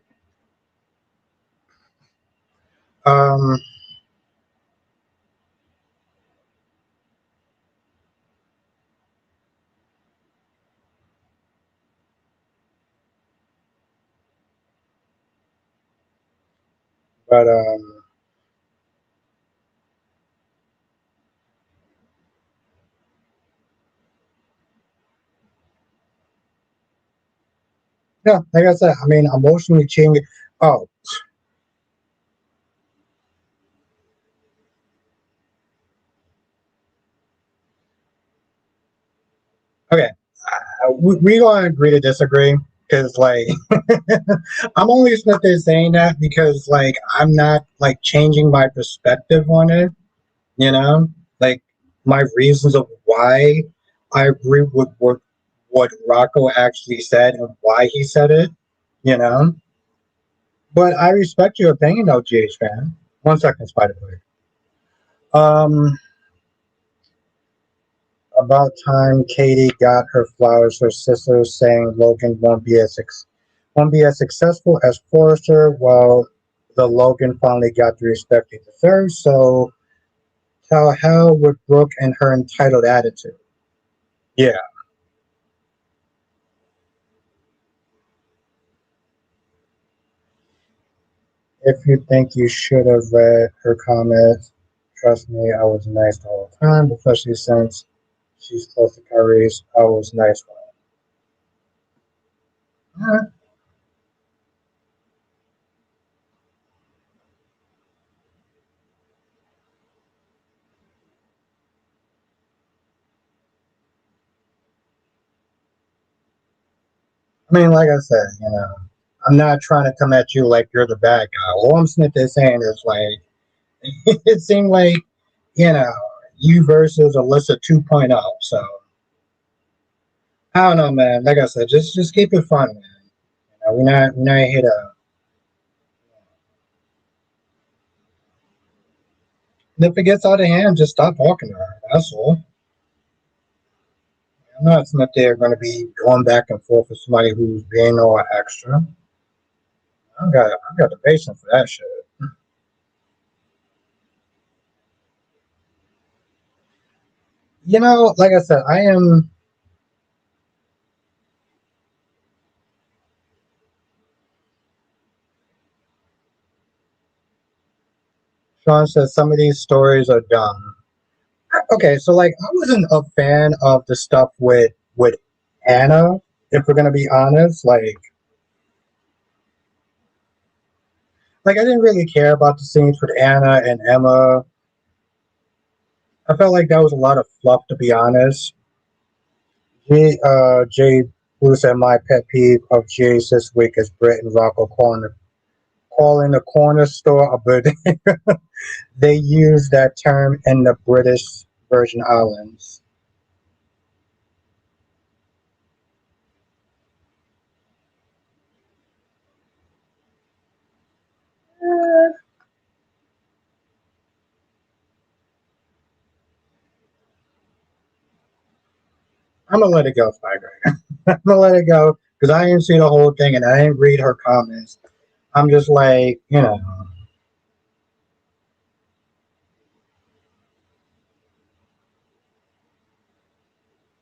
Um, but yeah, like I said, I mean, emotionally changing. Oh, okay. We gonna agree to disagree because I'm only sitting there saying that because I'm not changing my perspective on it. You know, like my reasons of why I agree with what Rocco actually said and why he said it. You know, but I respect your opinion, though, GH fan. 1 second, Spider Boy. Um, about time Katie got her flowers. Her sister saying Logan won't be as successful as Forrester. Well, the Logan finally got the respect he deserves. So tell hell with Brooke and her entitled attitude. Yeah, if you think you should have read her comments, trust me, I was nice the whole time, especially since she's close to Kyrie's. I was nice with her. I mean, like I said, I'm not trying to come at you like you're the bad guy. All I'm sitting there saying is it seemed like, you know, you versus Alyssa 2.0. So I don't know, man. Like I said, just keep it fun, man. We're not here to. And if it gets out of hand, just stop talking to her. That's all. I'm not sitting up there going to be going back and forth with somebody who's being all extra. I got the patience for that shit. Like I said, I am. Sean says some of these stories are dumb. Okay, so I wasn't a fan of the stuff with Anna, if we're gonna be honest. I didn't really care about the scenes with Anna and Emma. I felt like that was a lot of fluff, to be honest. Jay Blue said my pet peeve of Jay's this week is Britt and Rocco calling the corner store a building. They use that term in the British Virgin Islands. I'm gonna let it go, Spider. I'm gonna let it go because I didn't see the whole thing and I didn't read her comments. I'm just like.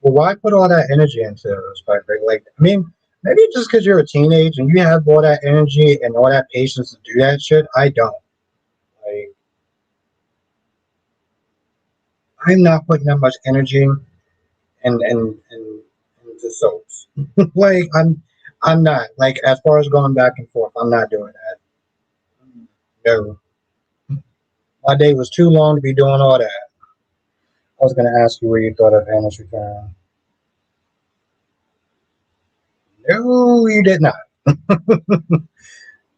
Well, why put all that energy into those? Like, I mean, maybe just because you're a teenage and you have all that energy and all that patience to do that shit. I don't. Like, I'm not putting that much energy and into soaps. Like, I'm not. Like, as far as going back and forth, I'm not doing that. No, my day was too long to be doing all that. I was gonna ask you what you thought of Hannah's Return. No, you did not.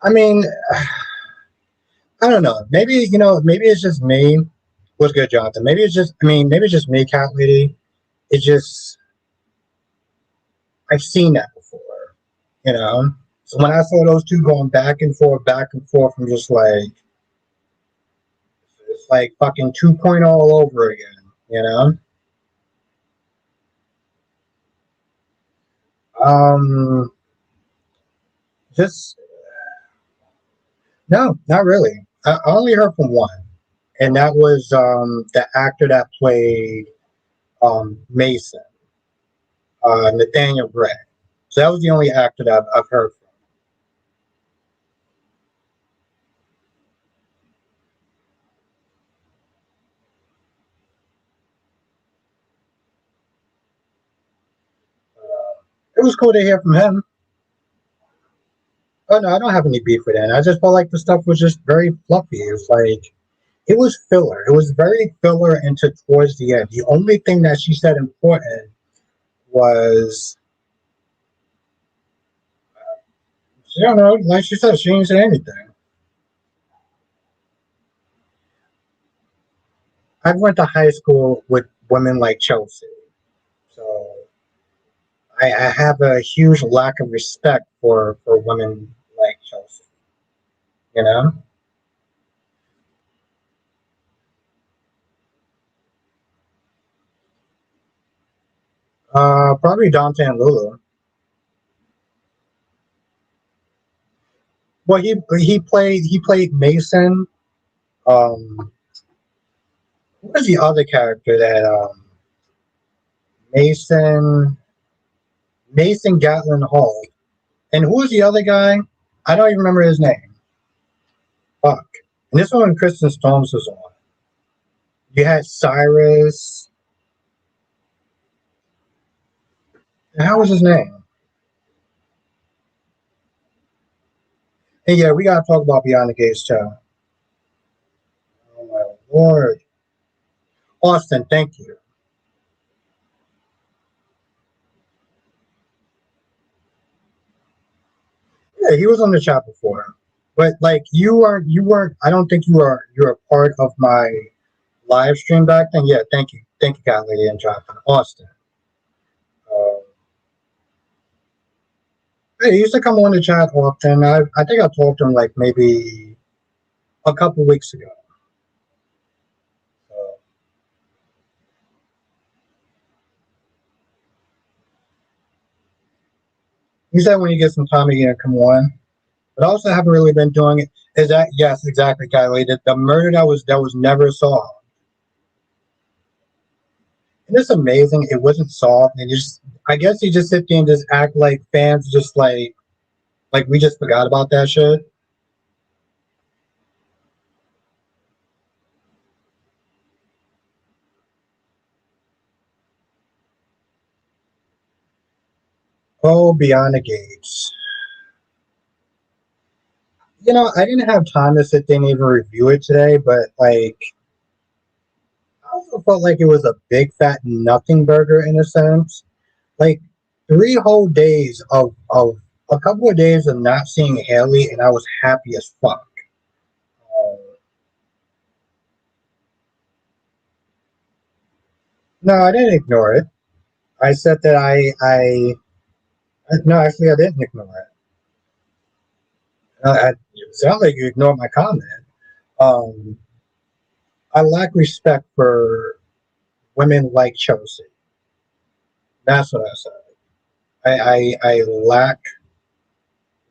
I mean, I don't know. Maybe maybe it's just me. What's good, Jonathan? Maybe it's just. I mean, maybe it's just me, cat lady. It's just I've seen that before. You know. So when I saw those two going back and forth, I'm just like, it's like fucking 2.0 all over again. You know. Um. Just no, not really. I only heard from one, and that was the actor that played Mason, Nathaniel Gray. So that was the only actor that I've heard from. It was cool to hear from him. Oh no, I don't have any beef with it. I just felt like the stuff was just very fluffy. It was like it was filler. It was very filler into towards the end. The only thing that she said important was I don't know, like she said, she didn't say anything. I went to high school with women like Chelsea, so I have a huge lack of respect for women like Chelsea. You know, probably Dante and Lulu. Well, he played Mason. Um, who was the other character that Mason Mason Gatlin Hall? And who was the other guy? I don't even remember his name. Fuck. And this one, Kristen Storms was on. You had Cyrus. And how was his name? And yeah, we gotta talk about Beyond the Gates too. Oh my lord, Austin, thank you. Yeah, he was on the chat before, but like you weren't. I don't think you're a part of my live stream back then. Yeah, thank you, Cat Lady and Jonathan Austin. Uh, yeah, he used to come on the chat often. I think I talked to him like maybe a couple weeks ago. Uh, he said when you get some time again, come on. But I also haven't really been doing it. Is that yes, exactly, Cat Lady. The murder that was never solved. And it's amazing it wasn't solved. And just I guess you just sit there and just act like fans just like we just forgot about that shit. Oh, Beyond the Gates. I didn't have time to sit there and even review it today, but like I also felt like it was a big fat nothing burger in a sense. Like 3 whole days of a couple of days of not seeing Haley, and I was happy as fuck. No, I didn't ignore it. I said that no, actually I didn't ignore it. It sounds like you ignored my comment. Um, I lack respect for women like Chelsea. That's what I said. I lack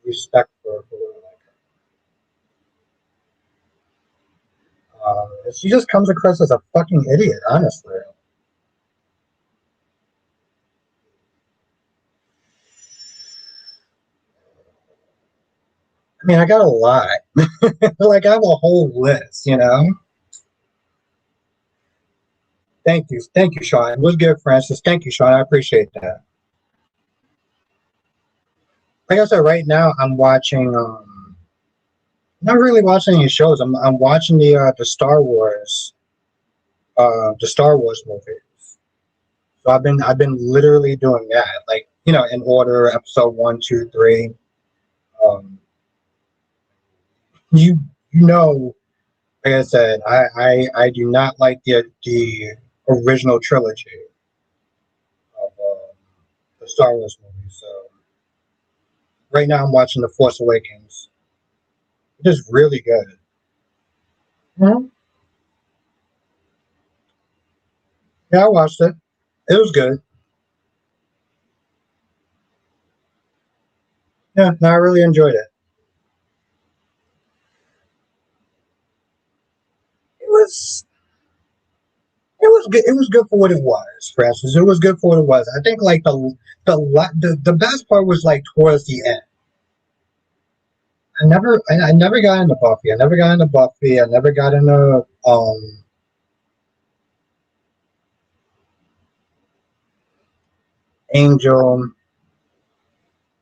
respect for women like her. She just comes across as a fucking idiot, honestly. I mean, I got a lot. Like, I have a whole list, you know? Thank you. Thank you, Sean. It was good, Francis. Thank you, Sean. I appreciate that. Like I said, right now I'm watching, not really watching any shows. I'm watching the Star Wars movies. So I've been literally doing that, like, in order, episode one, two, three. Um, you you know, like I said, I do not like the original trilogy of the Star Wars movies. So right now I'm watching The Force Awakens. It is really good. Mhm. Yeah, I watched it. It was good. Yeah, no, I really enjoyed it. It was it was good. It was good for what it was, Francis. It was good for what it was. I think like the best part was like towards the end. I never got into Buffy. I never got into Buffy. I never got into Angel.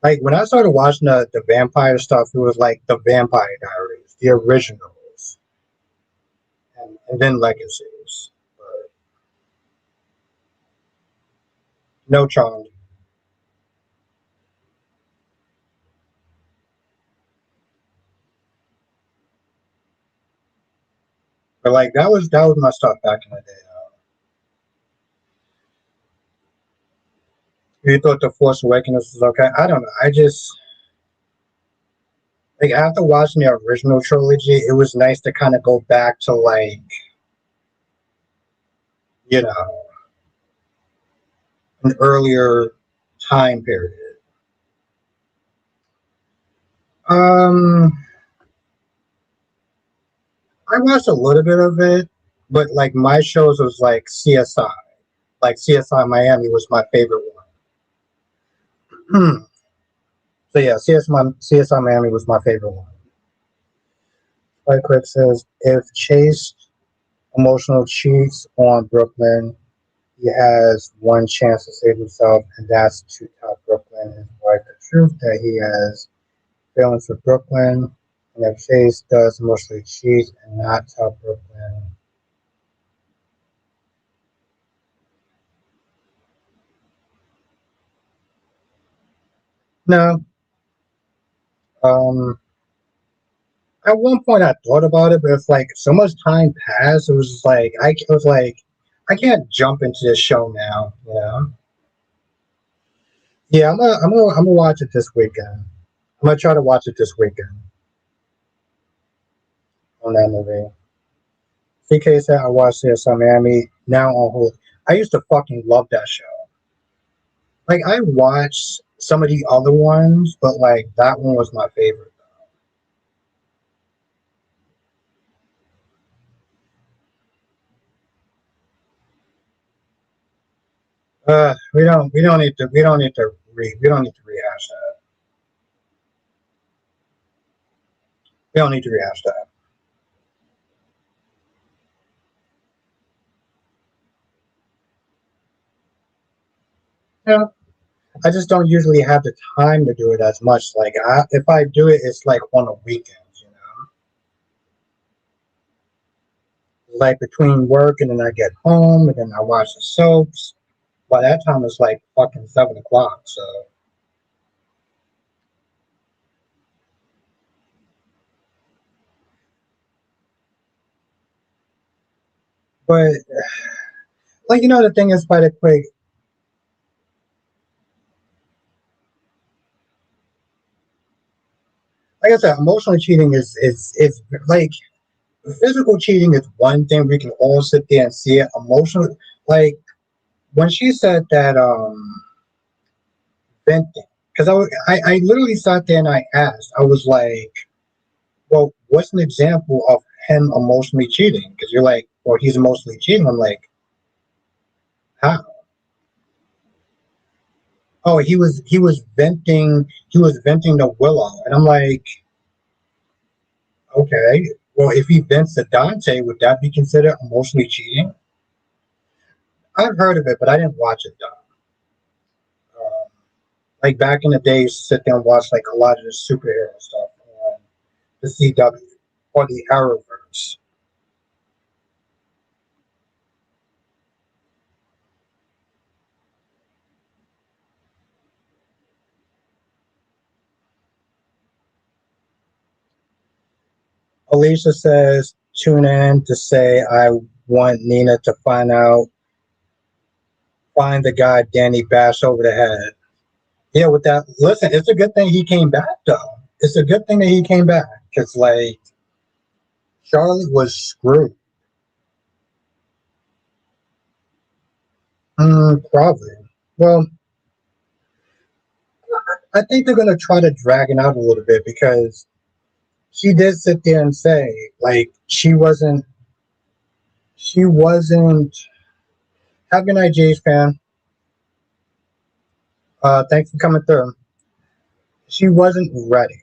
Like when I started watching the vampire stuff, it was like the Vampire Diaries, the originals, and then Legacies. But no charm. But like that was my stuff back in the day. You thought the Force Awakens was okay? I don't know. I just like after watching the original trilogy, it was nice to kind of go back to like you know an earlier time period. Um, I watched a little bit of it, but like my shows was like CSI. Like CSI Miami was my favorite one. So yeah, CSI Miami was my favorite one. Like Quick says, if Chase emotional cheats on Brooklyn, he has one chance to save himself, and that's to tell Brooklyn his wife the truth that he has feelings for Brooklyn. And if Chase does emotionally cheat and not tell Brooklyn, no. Um, at one point I thought about it, but it's like so much time passed. It was just like I was like, I can't jump into this show now. You know? Yeah, I'm gonna watch it this weekend. I'm gonna try to watch it this weekend on that movie. CK said I watched this on Miami now on Hulu. I used to fucking love that show. Like I watched some of the other ones, but like that one was my favorite. We don't need to rehash that. We don't need to rehash that. Yeah, I just don't usually have the time to do it as much. Like if I do it, it's like on the weekends. Like between work and then I get home and then I watch the soaps. By that time, it's like fucking 7 o'clock. So, but like the thing is, by the quick, like I said, emotional cheating is like physical cheating is one thing we can all sit there and see it. Emotional, like when she said that venting, because I literally sat there and I asked, I was like, well, what's an example of him emotionally cheating? Because you're like, well, he's emotionally cheating. I'm like, how? Oh, he was venting to Willow, and I'm like, Okay. Well, if he vents to Dante, would that be considered emotionally cheating? I've heard of it, but I didn't watch it though. Like back in the day, I used to sit there and watch like a lot of the superhero stuff on the CW or the Arrowverse. Alicia says, tune in to say I want Nina to find the guy Danny bashed over the head. Yeah, with that, listen, it's a good thing he came back though. It's a good thing that he came back because like Charlotte was screwed. Probably. Well, I think they're gonna try to drag it out a little bit because she did sit there and say like she wasn't. Have a good night, Jay's fan. Thanks for coming through. She wasn't ready.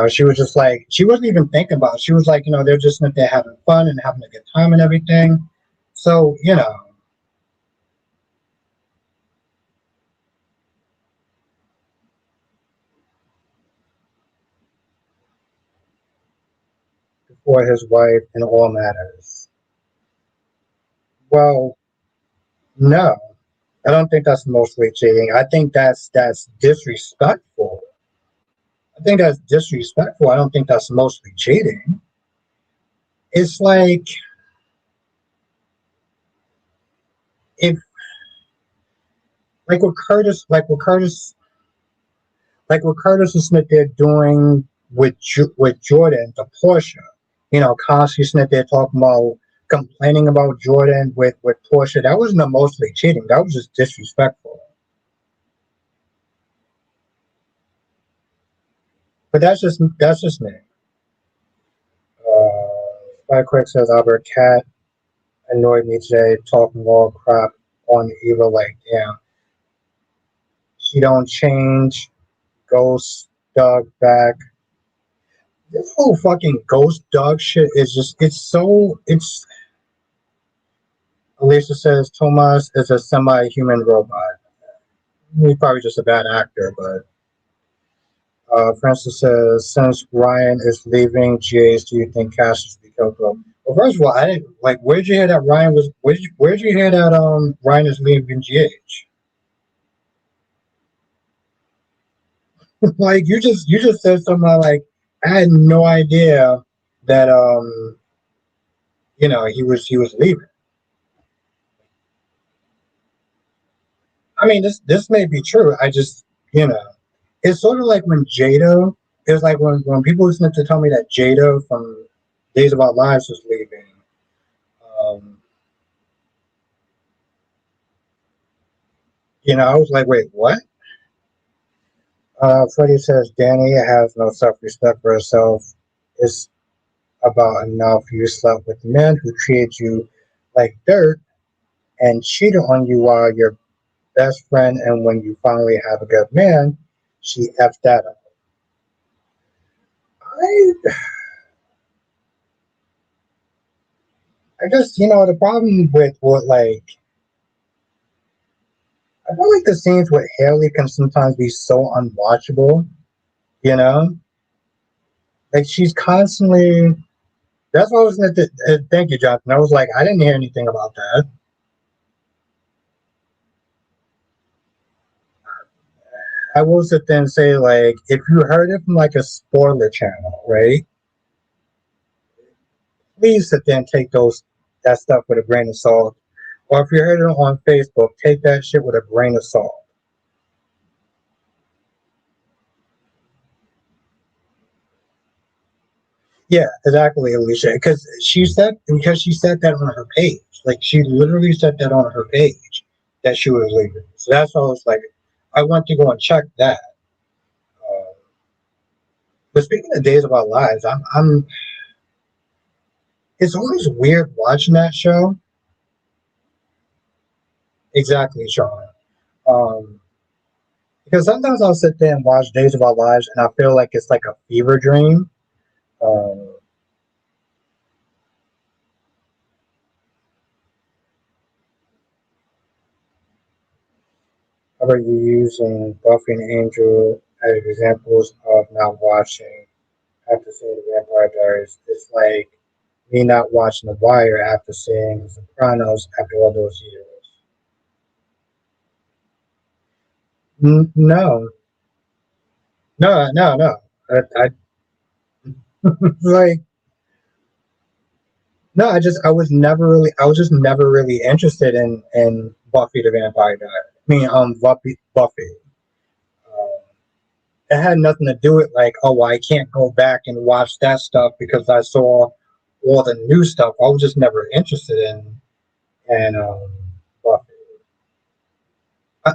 She was just like she wasn't even thinking about it. She was like, they're just in there having fun and having a good time and everything. So, before his wife in all matters. Well, no, I don't think that's mostly cheating. I think that's disrespectful. I think that's disrespectful. I don't think that's mostly cheating. It's if like what Curtis, like what Curtis and Smith they're doing with Jordan to Portia. Constantly Smith they're talking about complaining about Jordan with Portia. That wasn't mostly cheating. That was just disrespectful. But that's just me. Spy says Albert Cat annoyed me today talking all crap on Eva like damn. She don't change. Ghost Dog back. This whole fucking Ghost Dog shit is just it's Alicia says Tomas is a semi-human robot. He's probably just a bad actor, but Francis says since Ryan is leaving GAs, do you think Cassius will be killed? Well, first of all, I didn't like. Where'd you hear that Ryan was? Where'd you hear that Ryan is leaving GH? Like you just said something like I had no idea that he was leaving. I mean this may be true. I just it's sort of like when Jada. It was like when people listen to tell me that Jada from Days of Our Lives was leaving. Um, I was like, wait, what? Freddie says Danny has no self-respect for herself. It's about enough you slept with men who treated you like dirt and cheated on you while your best friend, and when you finally have a good man, she effed that up. I, I guess the problem with what like I feel like the scenes with Haley can sometimes be so unwatchable. You know, like she's constantly. That's why I was at thank you, Jonathan. I was like, I didn't hear anything about that. I will sit there and say, like, if you heard it from like a spoiler channel, right? Please sit there and take that stuff with a grain of salt. Or if you heard it on Facebook, take that shit with a grain of salt. Yeah, exactly, Alicia. Because she said that on her page. Like she literally said that on her page that she was leaving. So that's why I was like, I went to go and check that. Uh, but speaking of Days of Our Lives, I'm. It's always weird watching that show. Exactly, Sean. Um, because sometimes I'll sit there and watch Days of Our Lives, and I feel like it's like a fever dream. Um, how about you using Buffy and Angel as examples of not watching after seeing the Vampire Diaries? It's like me not watching The Wire after seeing The Sopranos after all those years. No, no. I like no. I was just never really interested in Buffy the Vampire Diaries. I mean, Buffy. Um, it had nothing to do with like, oh, well, I can't go back and watch that stuff because I saw all the new stuff. I was just never interested in Buffy.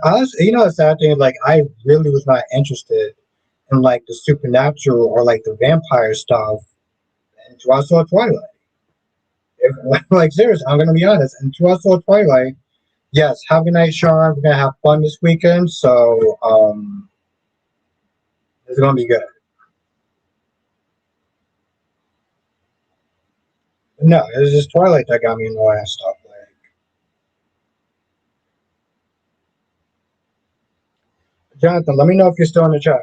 Honestly, the sad thing is like I really was not interested in like the supernatural or like the vampire stuff until I saw Twilight. If, like seriously, I'm gonna be honest. Until I saw Twilight, yes, have a good night, Sean. We're gonna have fun this weekend, so it's gonna be good. No, it was just Twilight that got me into all that stuff. Like, Jonathan, let me know if you're still in the chat.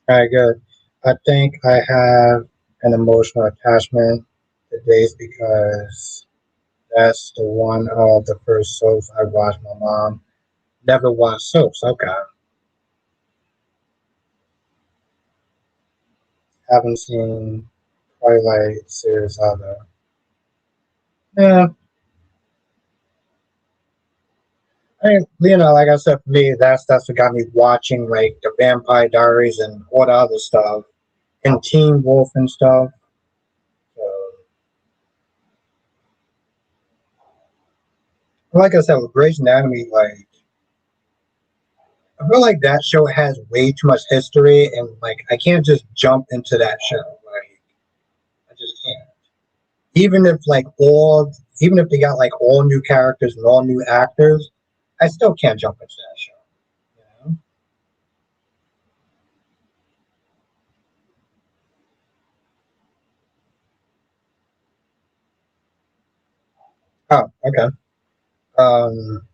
All right, good. I think I have an emotional attachment to Days because that's the one of the first soaps I watched. My mom never watched soaps. Okay, haven't seen Twilight series either. Yeah, I mean, like I said, for me, that's what got me watching like the Vampire Diaries and all the other stuff and Teen Wolf and stuff. So, like I said, with Grey's Anatomy, like I feel like that show has way too much history, and like I can't just jump into that show. Like I just can't. Even if even if they got like all new characters and all new actors, I still can't jump into that show. You know? Oh, okay. Um,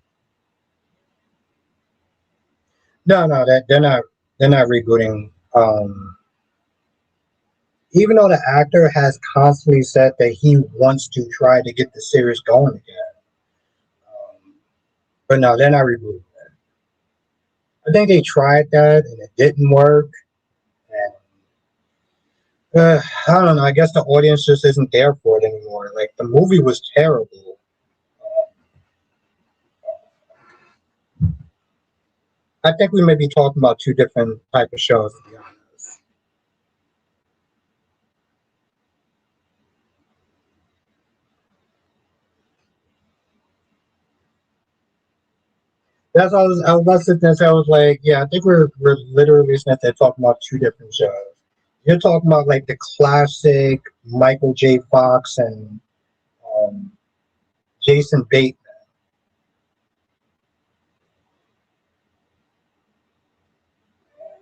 no, they're not rebooting. Even though the actor has constantly said that he wants to try to get the series going again, but no, they're not rebooting. I think they tried that and it didn't work. And I don't know. I guess the audience just isn't there for it anymore. Like the movie was terrible. I think we may be talking about two different type of shows. To be honest, that's what I was about to sit there and say. I was like, yeah, I think we're literally sitting there talking about two different shows. You're talking about like the classic Michael J. Fox and um, Jason Bateman.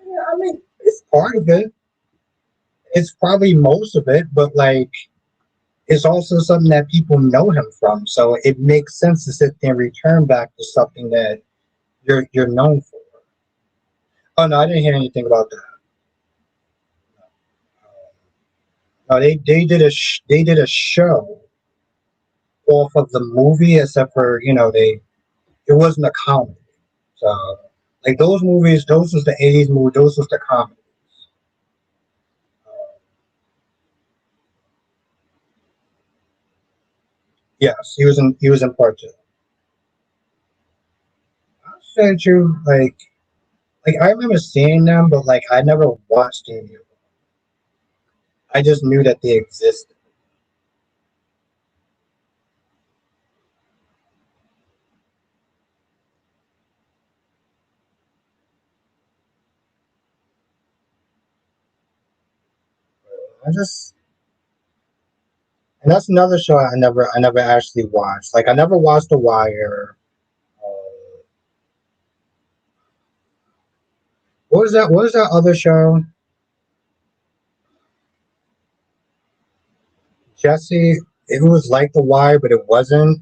Yeah, I mean, it's part of it. It's probably most of it, but like it's also something that people know him from. So it makes sense to sit there and return back to something that you're known for. Oh no, I didn't hear anything about that. No, they did a show off of the movie, except for they it wasn't a comedy. So like those movies, those was the '80s movie, those was the comedy. Yes, he was in part two. I said you like I remember seeing them, but like I never watched any of them. I just knew that they existed. I just And that's another show I never actually watched. Like I never watched The Wire. Uh, what was that? What was that other show? Jesse. It was like The Wire, but it wasn't.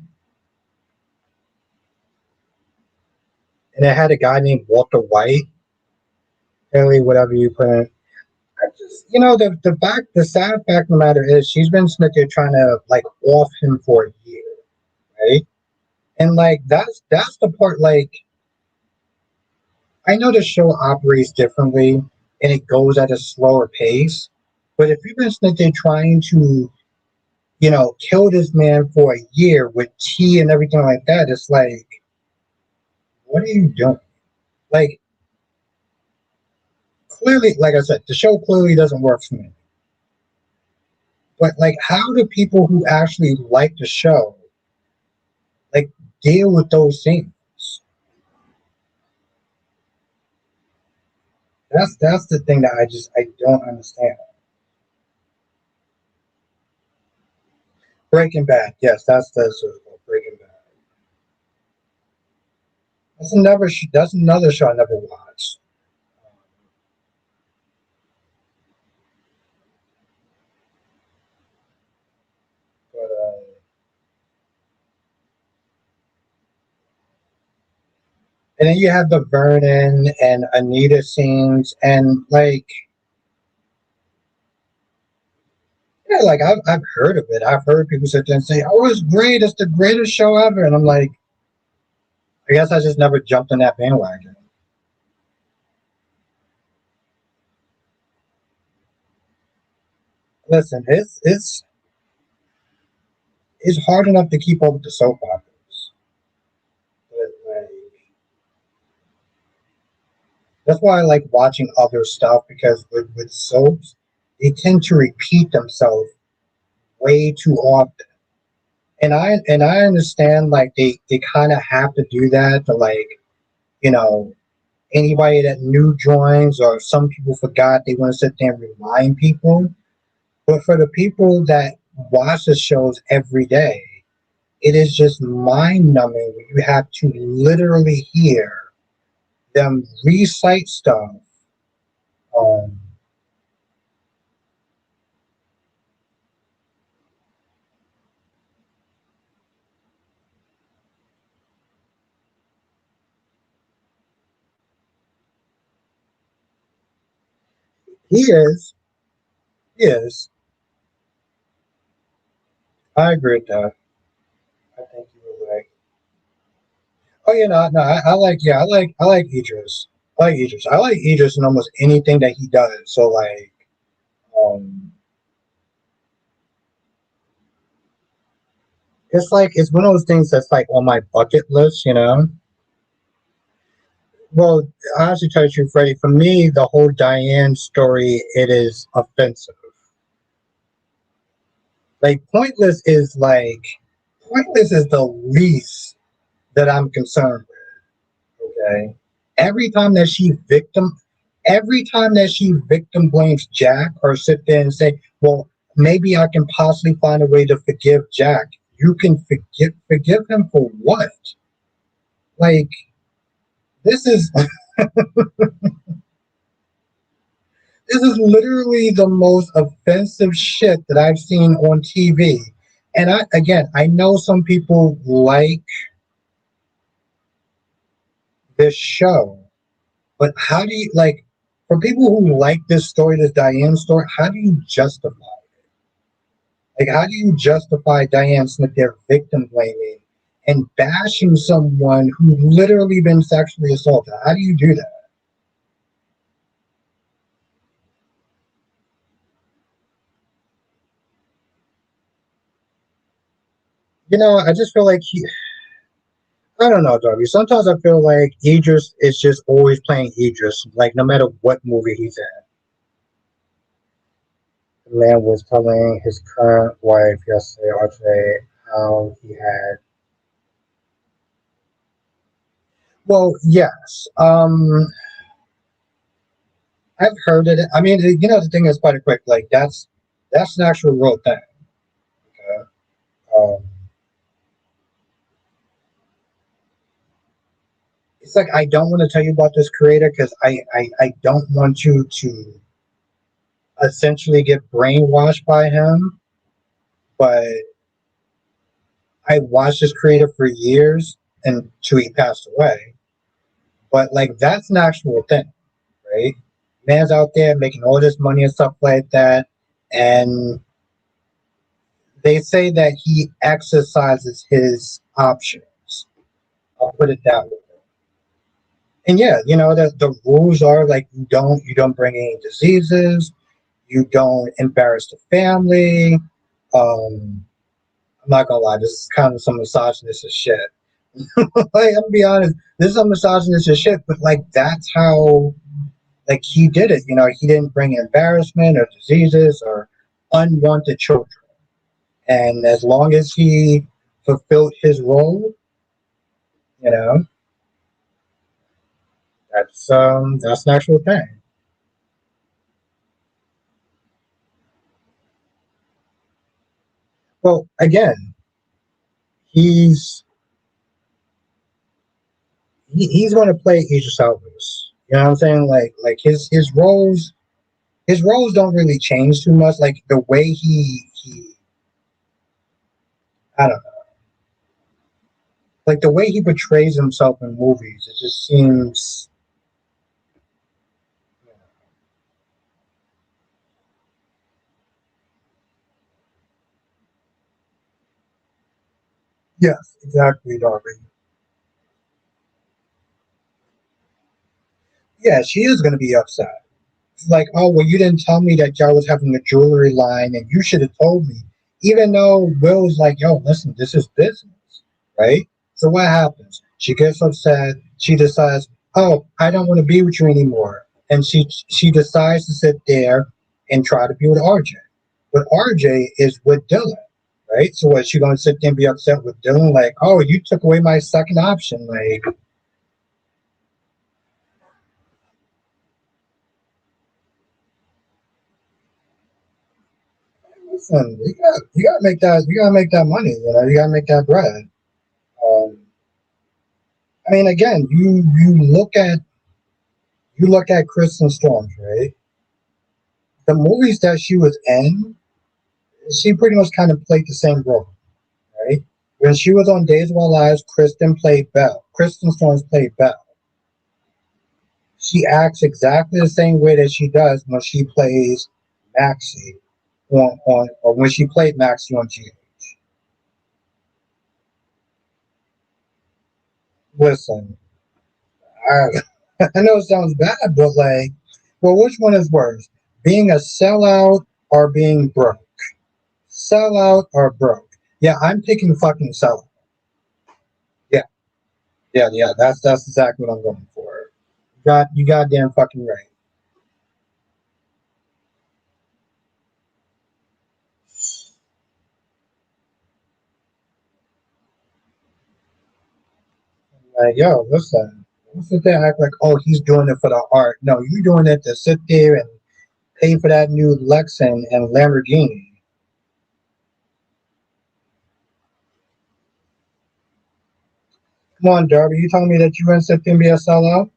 And it had a guy named Walter White. Haley, whatever you put in. I just, the sad fact of the matter is, she's been sitting there trying to like off him for a year, right? And like that's the part. Like I know the show operates differently and it goes at a slower pace, but if you've been sitting there trying to, kill this man for a year with tea and everything like that, it's like, what are you doing? Like clearly, like I said, the show clearly doesn't work for me. But like, how do people who actually like the show like deal with those things? That's the thing that I don't understand. Breaking Bad, yes, that's Breaking Bad. That's another show I never watched. But and then you have the Vernon and Anita scenes, and like, yeah, like I've heard of it. I've heard people sit there and say, "Oh, it's great! It's the greatest show ever," and I'm like, I guess I just never jumped on that bandwagon. Listen, it's hard enough to keep up with the soap operas, but like, that's why I like watching other stuff because with soaps, they tend to repeat themselves way too often. And I understand like they kind of have to do that to like, you know anybody that new joins or some people forgot, they want to sit there and remind people. But for the people that watch the shows every day, it is just mind numbing when you have to literally hear them recite stuff. Um, he is, he is. I agree with that. I think you were right. Oh yeah, no, I like, yeah, I like Idris. I like Idris. I like Idris in almost anything that he does. So like, um, it's like it's one of those things that's like on my bucket list. Well, honestly, tell you the truth, Freddie, for me, the whole Diane story, it is offensive. Like, pointless is the least that I'm concerned with. Okay, every time that she victim, every time that she victim blames Jack or sit there and say, "Well, maybe I can possibly find a way to forgive Jack." You can forgive him for what? Like, this is this is literally the most offensive shit that I've seen on TV. And I know some people like this show, but how do you like for people who like this story, this Diane story? How do you justify? Like, how do you justify Diane Smith their victim blaming and bashing someone who literally been sexually assaulted? How do you do that? I just feel like I don't know, Darby. Sometimes I feel like Idris is just always playing Idris, like no matter what movie he's in. The man was telling his current wife yesterday, Audrey, how he had. Well, yes, I've heard it. I mean, the thing is quite quick. Like that's an actual real thing. Um, it's like I don't want to tell you about this creator because I don't want you to essentially get brainwashed by him. But I watched this creator for years until he passed away. But like that's an actual thing, right? Man's out there making all this money and stuff like that, and they say that he exercises his options. I'll put it that way. And yeah, the rules are like you don't bring any diseases, you don't embarrass the family. I'm not gonna lie, this is kind of some misogynistic shit. Like, I'm gonna be honest, this is some misogynistic shit, but like that's how like he did it. He didn't bring embarrassment or diseases or unwanted children. And as long as he fulfilled his role, you know, that's an actual thing. Well, again, he's he's going to play Idris Elba's. You know what I'm saying? Like his roles don't really change too much. Like the way he I don't know, like the way he portrays himself in movies, it just seems. Yes, exactly, Darby. Yeah, she is going to be upset. It's like, oh well, you didn't tell me that y'all was having a jewelry line, and you should have told me. Even though Will's like, yo, listen, this is business, right? So what happens? She gets upset. She decides, oh, I don't want to be with you anymore, and she decides to sit there and try to be with RJ. But RJ is with Dylan, right? So what? She gonna sit there and be upset with Dylan, like, oh, you took away my second option, like. Listen, you gotta make that money. You gotta make that bread. Um, I mean, again, you look at Kristen Storms, right? The movies that she was in, she pretty much kind of played the same role, right? When she was on Days of Our Lives, Kristen played Belle. Kristen Storms played Belle. She acts exactly the same way that she does when she plays Maxie or when she played Maxie on GH. Listen, I, I know it sounds bad, but like, well, which one is worse? Being a sellout or being broke? Sellout or broke? Yeah, I'm picking fucking sellout. Yeah, yeah. That's exactly what I'm going for. You goddamn fucking right. Like, yo, listen. Don't sit there and act like, oh, he's doing it for the art. No, you're doing it to sit there and pay for that new Lexus and Lamborghini. Come on, Darby. You telling me that you gonna sit there and be a sellout?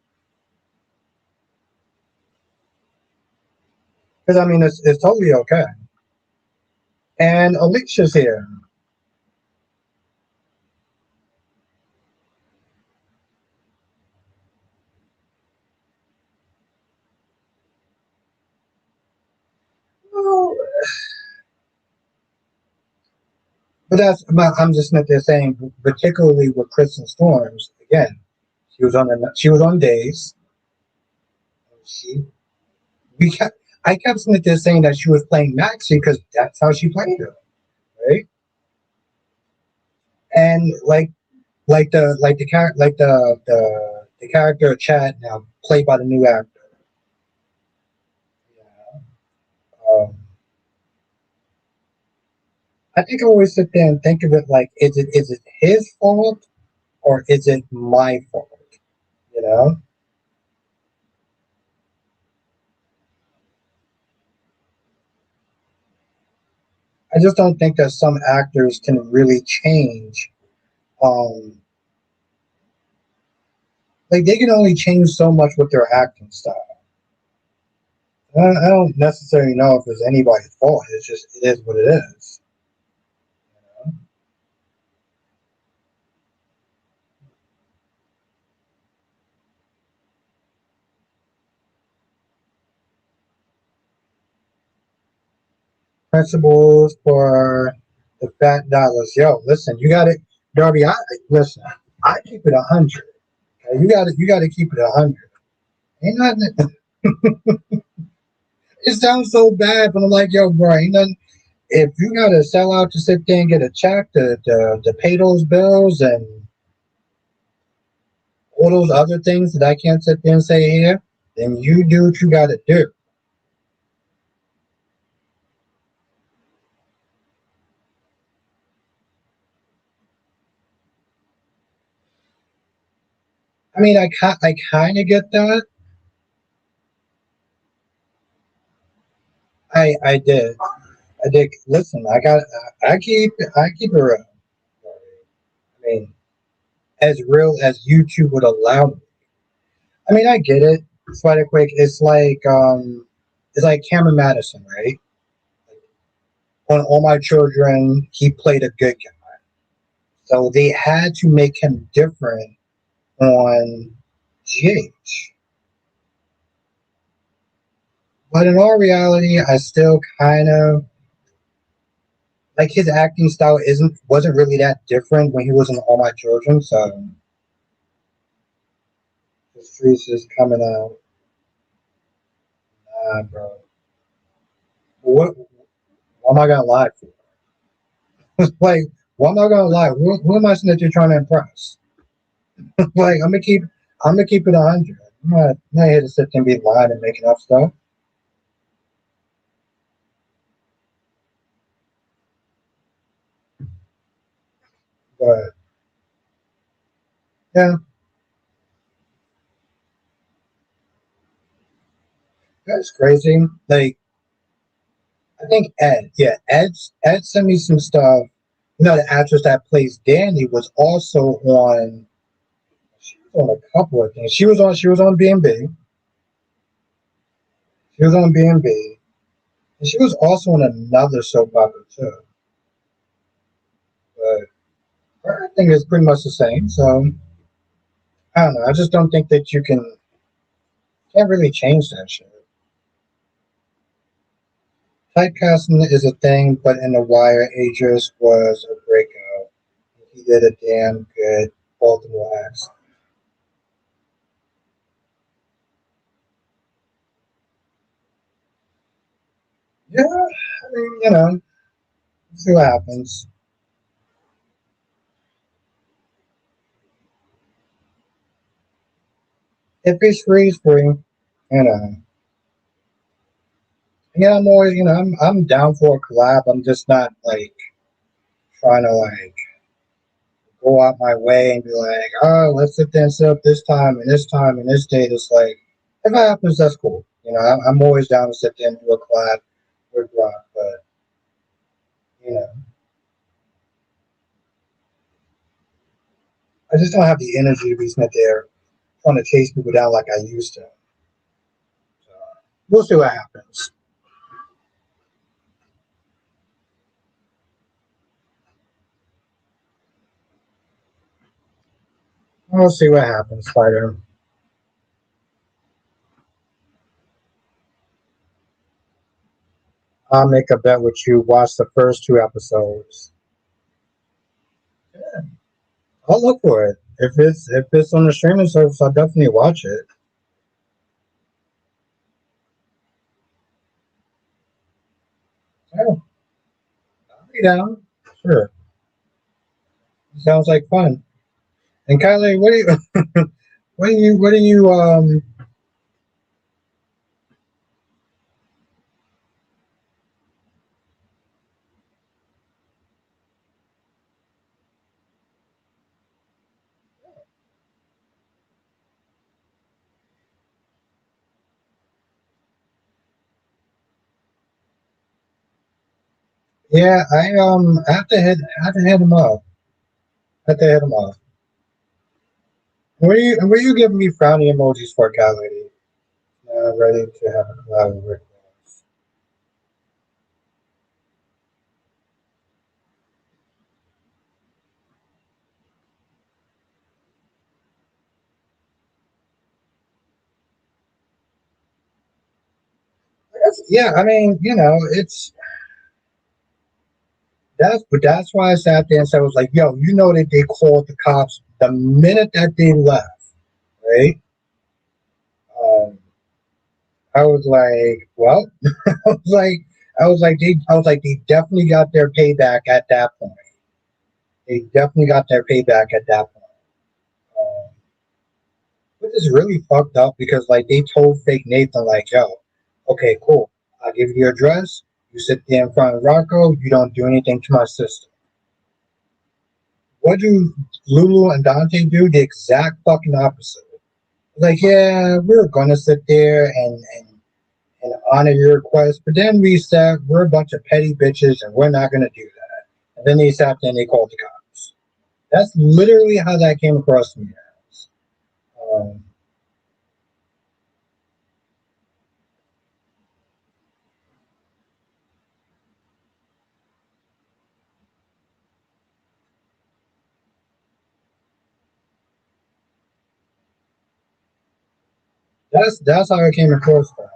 Because I mean, it's totally okay. And Alicia's here. Well, but I'm just not there saying, particularly with Kristen Storms. Again, she was on days. She we kept I kept sitting there saying that she was playing Maxie because that's how she played her, right? And like the character the character Chad now played by the new actor. Um, I think I always sit there and think of it like, is it his fault or is it my fault? You know? I just don't think that some actors can really change. Um, like they can only change so much with their acting style. I don't necessarily know if it's anybody's fault. It's just it is what it is. Principles for the fat dollars. Yo, listen, you got it, Darby. I listen. I keep it 100. Okay? You got it. You got to keep it 100. Ain't nothing. It sounds so bad, but I'm like, yo, bro, ain't nothing. If you got to sell out to sit there and get a check to pay those bills and all those other things that I can't sit there and say here, then you do what you got to do. I mean, I kind of get that. I did. I did. Listen, I keep it real. I mean, as real as YouTube would allow me. I mean, I get it. Spider Quick. It's like Cameron Madison, right? On All My Children, he played a good guy, so they had to make him different on GH. But in all reality, I still kind of like his acting style isn't wasn't really that different when he was in All My Children. So the streets is coming out, bro. What am I gonna lie for? Like, what am I gonna lie? Who am I saying that you're trying to impress? Like, I'm gonna keep it 100. I'm not here to sit there and be lying and making up stuff. But yeah, that's crazy. Like, I think Ed sent me some stuff. You know, the actress that plays Danny was also on. She was on a couple of things. She was on B&B. She was on B&B, and she was also on another soap opera too. But her acting is pretty much the same. So I don't know. I just don't think that you can't really change that shit. Typecasting is a thing, but in The Wire, Idris was a breakout. He did a damn good Baltimore accent. Yeah, I mean, see what happens. If it's free, it's free. You know. Yeah, I'm always, I'm down for a collab. I'm just not like trying to like go out my way and be like, oh, let's sit there and set up this time and this time and this date. It's like, if it happens, that's cool. I'm always down to sit there and do a collab with Rock, but you know, I just don't have the energy to be sitting there trying to chase people down like I used to. So we'll see what happens. We'll see what happens, Spider. I'll make a bet with you. Watch the first two episodes. I'll look for it. If it's on the streaming service, I'll definitely watch it. Yeah, I'll be down. Sure. Sounds like fun. And Kylie, what do you what do you Yeah, I have to hit him up. I have to hit him up. Were you giving me frowny emojis for, cat lady? Ready to have a Rick Ross. Yeah, I mean, it's that's why I sat there and said, I was like, yo, that they called the cops the minute that they left, right? Um, I was like, well, I was like, I was like, they definitely got their payback at that point. They definitely got their payback at that point. Um, which is really fucked up because like they told fake Nathan like, yo, okay, cool, I'll give you your address. You sit there in front of Rocco. You don't do anything to my sister. What do Lulu and Dante do? The exact fucking opposite. Like, yeah, we're gonna sit there and honor your request, but then we said we're a bunch of petty bitches and we're not gonna do that. And then they sat there and they called the cops. That's literally how that came across to me. Um, that's how it came across to me.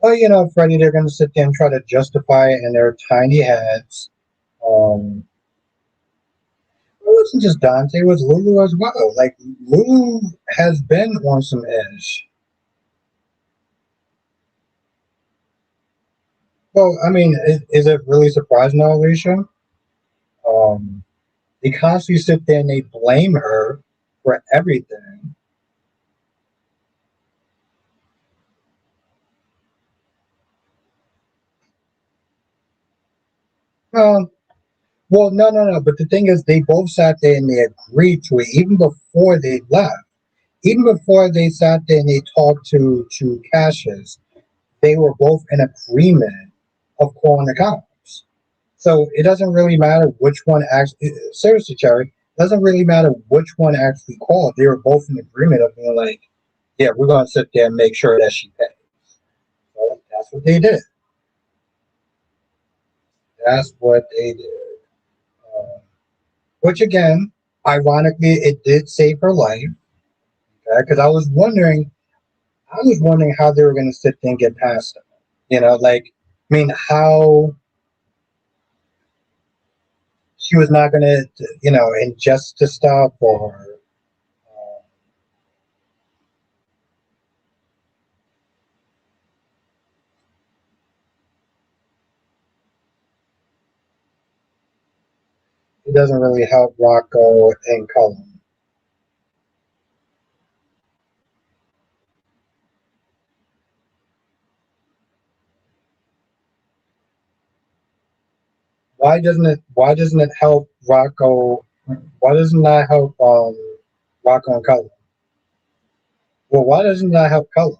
Well, Freddie, they're gonna sit there and try to justify it in their tiny heads. Um, it wasn't just Dante; it was Lulu as well. Like Lulu has been on some edge. Well, I mean, is it really surprising, though, Alicia? Um, they constantly sit there and they blame her for everything. Um, well, no, no, no. But the thing is, they both sat there and they agreed to it even before they left. Even before they sat there and they talked to Cassius, they were both in agreement of calling the cops. So it doesn't really matter which one actually. Seriously, Cherry, it doesn't really matter which one actually called. They were both in agreement of being like, "Yeah, we're going to sit there and make sure that she pays." So that's what they did. That's what they did. Uh, which again, ironically, it did save her life. Because I was wondering how they were going to sit there and get past it. Like, I mean, how she was not going to, ingest the stuff, or it doesn't really help Rocco and Cullen. Why doesn't it help Rocco? Why doesn't that help Rocco and Cullen? Well, why doesn't that help Cullen?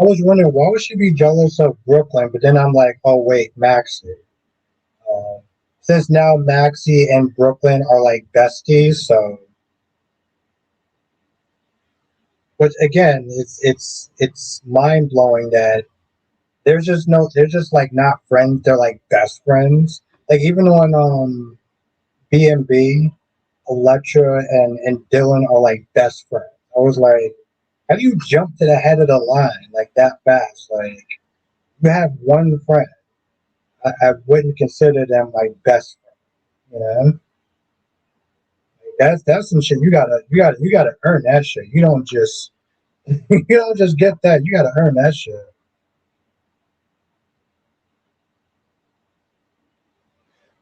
I was wondering why would she be jealous of Brooklyn, but then I'm like, oh wait, Maxie. Uh, since now Maxie and Brooklyn are like besties, so which again, it's mind blowing that they're just like not friends, they're like best friends. Like even on B&B, Electra and Dylan are like best friends. I was like, how do you jump to the head of the line like that fast? Like you have one friend. I wouldn't consider them like best friends, That's some shit you gotta earn that shit. You don't just you don't just get that. You gotta earn that shit.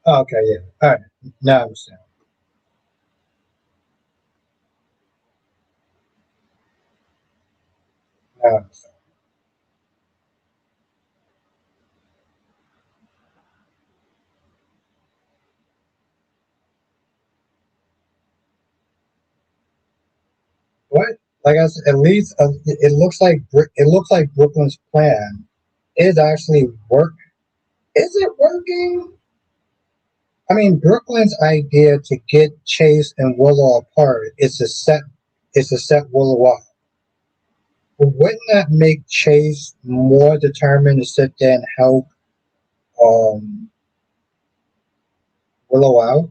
Oh, okay, yeah. All right. Now I understand. Now I understand. Like I said, at least it looks like Brooklyn's plan is actually work. Is it working? I mean, Brooklyn's idea to get Chase and Willow apart is to set Willow up. But wouldn't that make Chase more determined to sit there and help um, Willow out?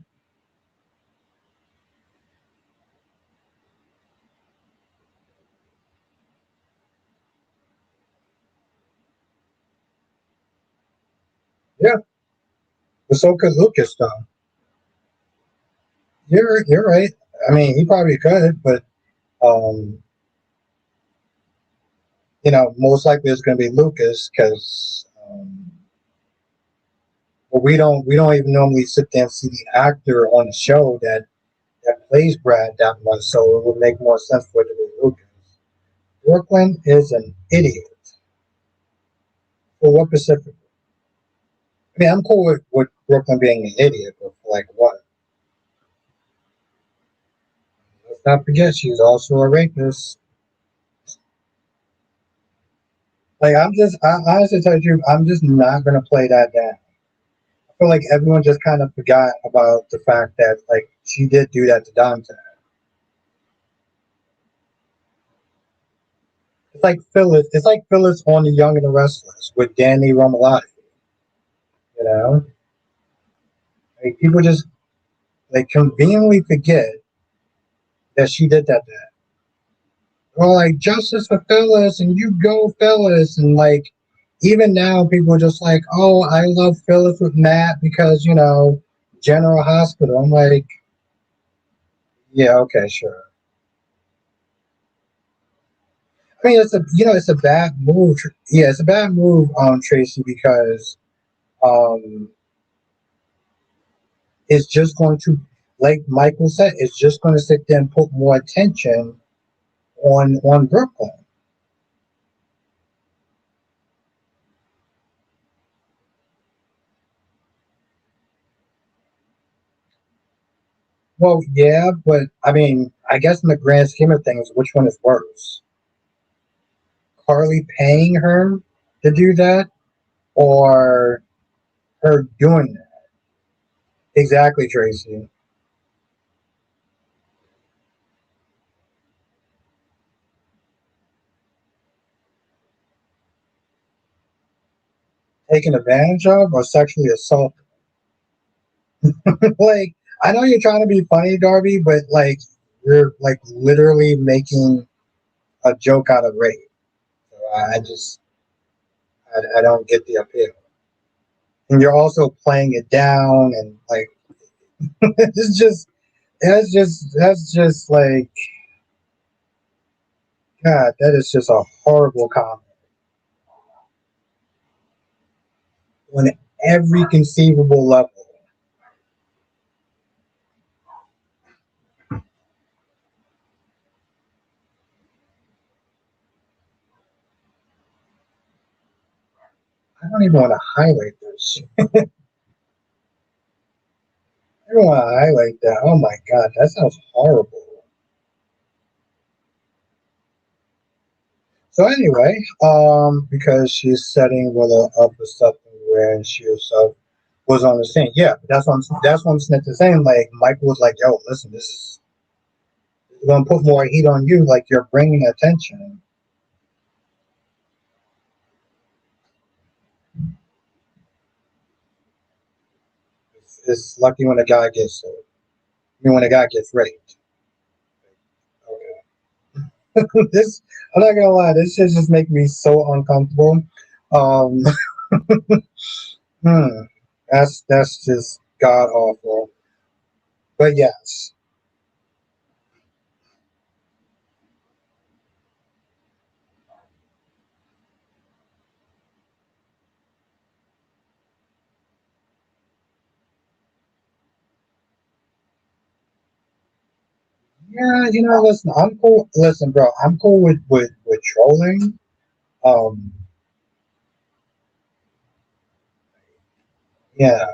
Yeah, but so could Lucas, though. You're right. I mean, he probably could, but um, most likely it's going to be Lucas because well, we don't even normally sit there and see the actor on the show that plays Brad that much, so it would make more sense for it to be Lucas. Brooklyn is an idiot. For what specific? I mean, I'm cool with Brooklyn being an idiot, but for like what? Let's not forget she's also a rapist. Like I honestly tell you, I'm just not gonna play that down. I feel like everyone just kind of forgot about the fact that like she did do that to Dante. It's like Phyllis on The Young and the Restless with Danny Romalotti. You know, like people just like conveniently forget that she did that to him. Well, like justice for Phyllis and you go Phyllis and like even now people are just like, oh, I love Phyllis with Matt because General Hospital. I'm like, yeah, okay, sure. I mean, it's a bad move. Yeah, it's a bad move, Tracy, because um, it's just going to, like Michael said, it's just going to sit there and put more attention on Brooklyn. Well, yeah, but I mean, I guess in the grand scheme of things, which one is worse? Carly paying her to do that, or her doing that? Exactly, Tracy. Taken advantage of or sexually assaulted? Like, I know you're trying to be funny, Darby, but like, you're like literally making a joke out of rape. So I don't get the appeal. And you're also playing it down, and like, it's just, that's just like, God, that is just a horrible comment on every conceivable level. I don't even want to highlight this. I don't want to highlight that. Oh my God, that sounds horrible. So anyway, because she's setting Willow up for something where she herself was on the scene. Yeah, that's what I'm saying. Like Michael was like, "Yo, listen, this is gonna put more heat on you. Like you're bringing attention. It's lucky when a guy gets, I mean, when a guy gets raped." Okay. This, I'm not gonna lie, this shit just make me so uncomfortable. Um, hmm, that's just god awful. But yes, yeah, listen, I'm cool. Listen, bro, I'm cool with trolling. Um, yeah,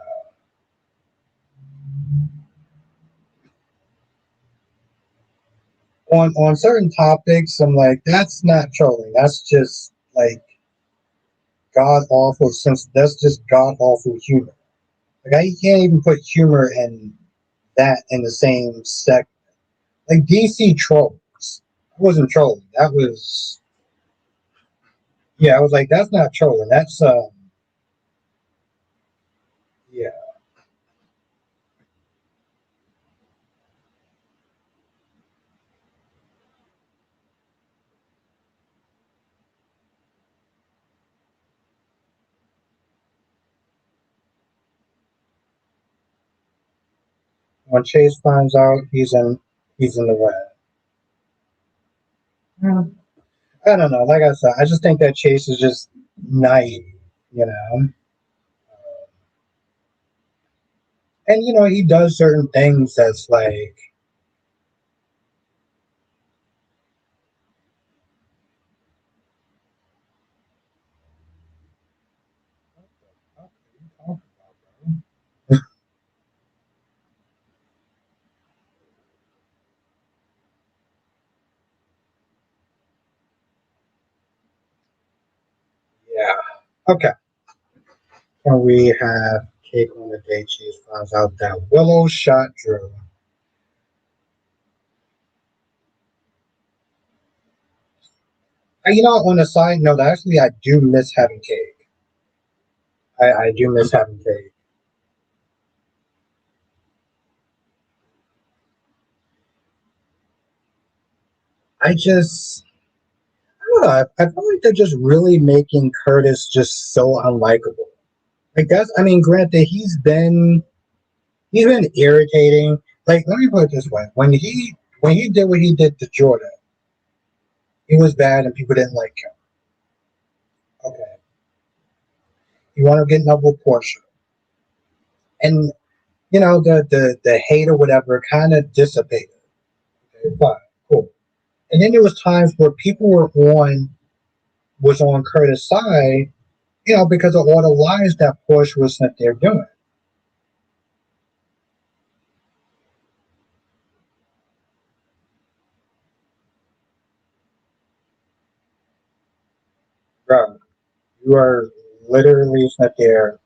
On certain topics, I'm like, that's not trolling. That's just like god awful sense. That's just god awful humor. Like I can't even put humor and that in the same sec. Like DC trolls. I wasn't trolling. That was yeah. I was like, that's not trolling. That's yeah. When Chase finds out he's in the way. Hmm. I don't know. Like I said, I just think that Chase is just naive, you know. And he does certain things that's like, what are you talking about, bro? Yeah. Okay. And we have Cake on the day Chase finds out that Willow shot Drew. On a side note, actually, I do miss having Cake. I do miss having Cake. I just, I don't know. I feel like they're just really making Curtis just so unlikable. Like that's, I mean, granted, he's been irritating. Like, let me put it this way: when he did what he did to Jordan, he was bad and people didn't like him. Okay, you want to get up with Portia, and the hate or whatever kind of dissipated. Okay, fine, cool. And then there was times where people was on Curtis' side, because of all the lies that Portia was sent there doing. Bro, you are literally sent there.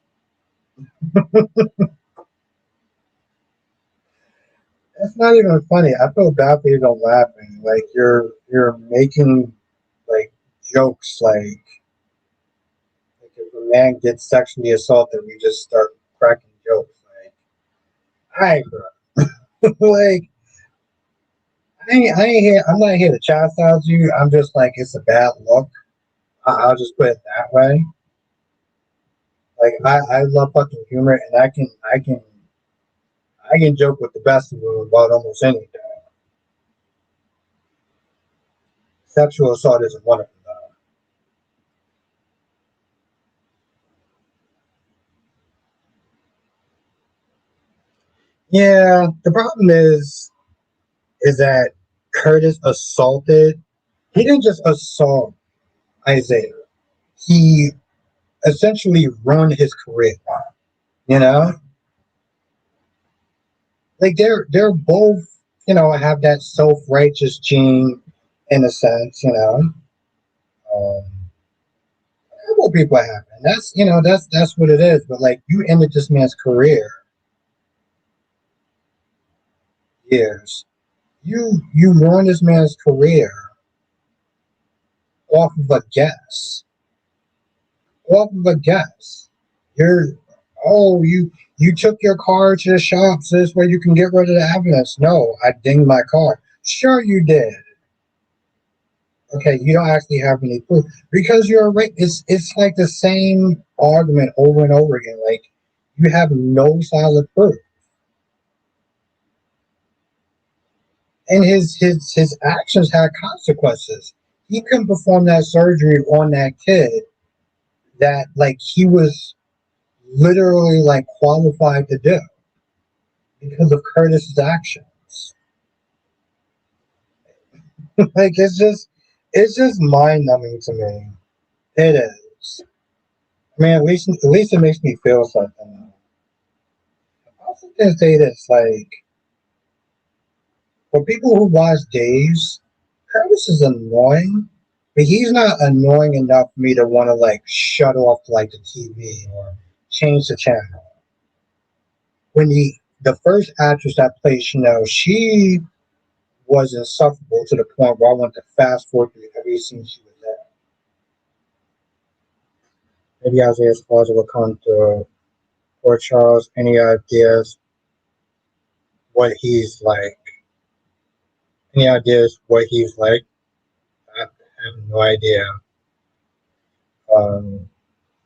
It's not even funny. I feel bad for you don't laughing. Like you're making like jokes like if a man gets sexually assaulted, we just start cracking jokes. Like, hi, bro. Like I ain't here. I'm not here to chastise you. I'm just like it's a bad look. I'll just put it that way. Like I love fucking humor, and I can joke with the best of them about almost anything. Sexual assault isn't one of them. Though. Yeah, the problem is that Curtis assaulted. He didn't just assault Isaiah. He essentially ruined his career. You know, like they're both have that self righteous gene in a sense. Um, couple people have, and that's what it is. But like you ended this man's career years. You ruined this man's career off of a guess. Off of a guess. You're you took your car to the shop so this way you can get rid of the evidence. No, I dinged my car. Sure you did. Okay, you don't actually have any proof because you're right. It's like the same argument over and over again. Like you have no solid proof, and his actions had consequences. He couldn't perform that surgery on that kid that like he was literally like qualified to do because of Curtis's actions. Like it's just mind numbing to me. It is. I mean, at least it makes me feel something. I also can say this, like For people who watch Days, Curtis is annoying, but he's not annoying enough for me to want to like shut off like the TV or change the channel. When the first actress that played Chanel, she was insufferable to the point where I want to fast forward through every scene she was in. Maybe Isaiah Sparta will come to Port Charles. Any ideas what he's like? Any ideas what he's like? I have no idea. Um,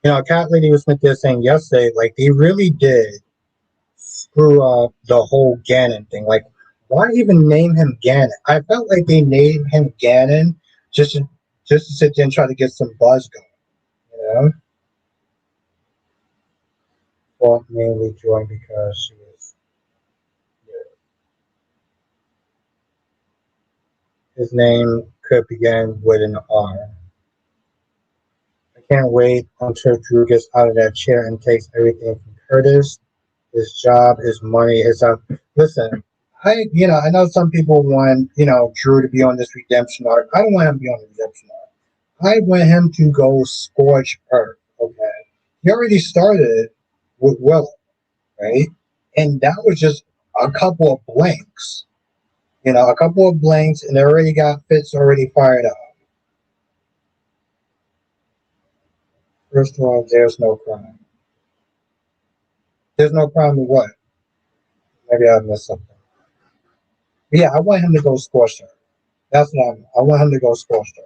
Cat Lady was there saying yesterday, like they really did screw up the whole Ganon thing. Like, why even name him Ganon? I felt like they named him Ganon just to, just to sit there and try to get some buzz going. You know, well, mainly joined because she was. Yeah, his name could begin with an R. I can't wait until Drew gets out of that chair and takes everything from Curtis. His job, his money, his listen. I know some people want Drew to be on this redemption arc. I don't want him to be on the redemption arc. I want him to go scorch earth. Okay, he already started with Willow, right? And that was just a couple of blanks. A couple of blanks, and they already got Fitz already fired up. First of all, there's no crime. There's no crime in what? Maybe I missed something. But yeah, I want him to go scorch earth. That's what I want him to go scorch earth.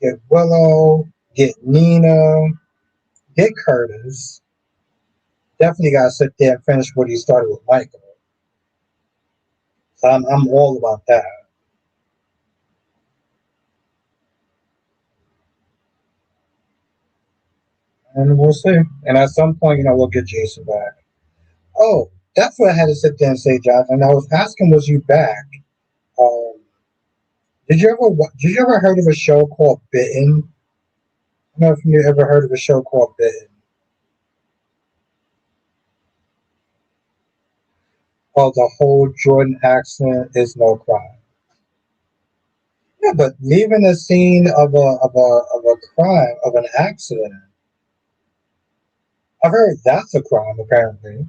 Get Willow, get Nina, get Curtis. Definitely got to sit there and finish what he started with Michael. So I'm all about that. And we'll see. And at some point, we'll get Jason back. Oh, that's what I had to sit there and say, Josh. And I was asking, was you back? Um, did you ever heard of a show called Bitten? I don't know if you ever heard of a show called Bitten. Oh, the whole Jordan accident is no crime. Yeah, but leaving a scene of a crime of an accident, I've heard that's a crime apparently.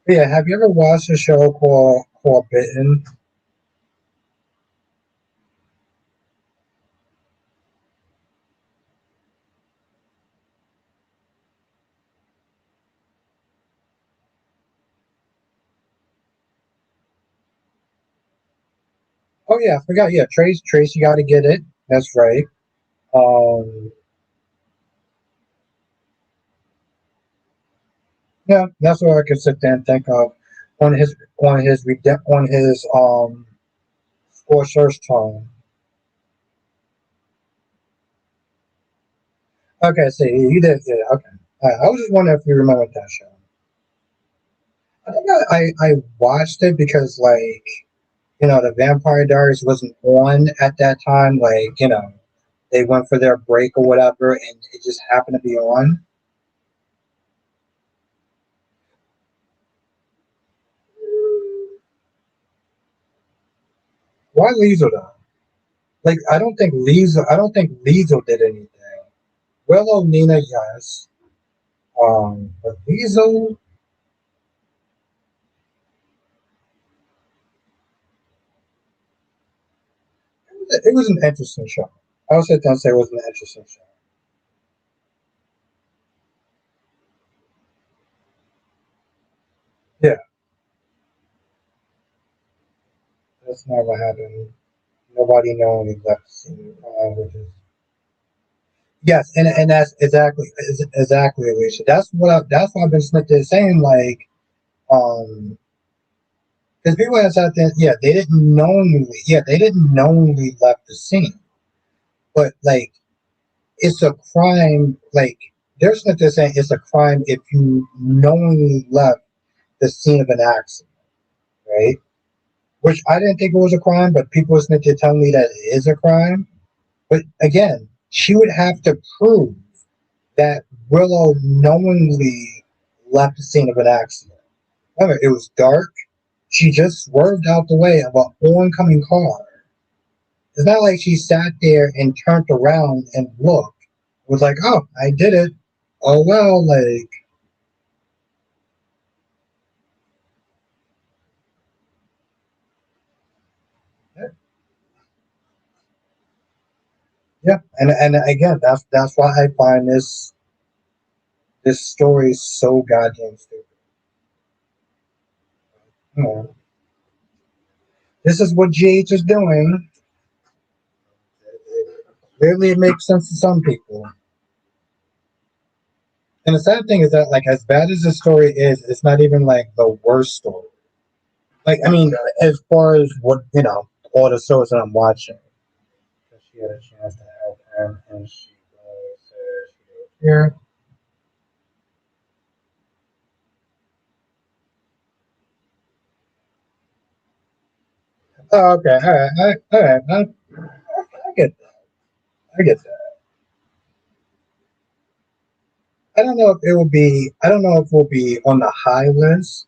But yeah, have you ever watched a show called Bitten? Oh yeah, I forgot. Yeah, Tracy got to get it. That's right. Um, yeah, that's what I could sit there and think of on his score search tone. Okay, so you did it. Okay, I was just wondering if you remember that show. I think I watched it because the Vampire Diaries wasn't on at that time. They went for their break or whatever, and it just happened to be on. Why Liesel though? Like I don't think Liesel did anything. Willow, Nina, yes. But Liesel, it was an interesting show. I'll sit down and say it was an interesting show. Yeah, that's not what happened. Nobody knowing left the scene, which is yes, and that's exactly Alicia. That's what I've been sitting there saying um because people have said that they didn't knowingly left the scene, but it's a crime. They're sitting there saying it's a crime if you knowingly left the scene of an accident, right? Which I didn't think it was a crime, but people were sitting there telling me that it is a crime. But again, she would have to prove that Willow knowingly left the scene of an accident. Remember, it was dark. She just swerved out the way of an oncoming car. It's not like she sat there and turned around and looked. It was like, oh, I did it. Oh well, like yeah. And again, that's why I find this story so goddamn stupid. You know, this is what GH is doing. Clearly, it makes sense to some people. And the sad thing is that, like, as bad as the story is, it's not even like the worst story. Like, I mean, as far as what all the shows that I'm watching. She had a chance to help him, and she goes here. Oh, okay, all right. I get that. I get that. I don't know if it will be. I don't know if we'll be on the high list.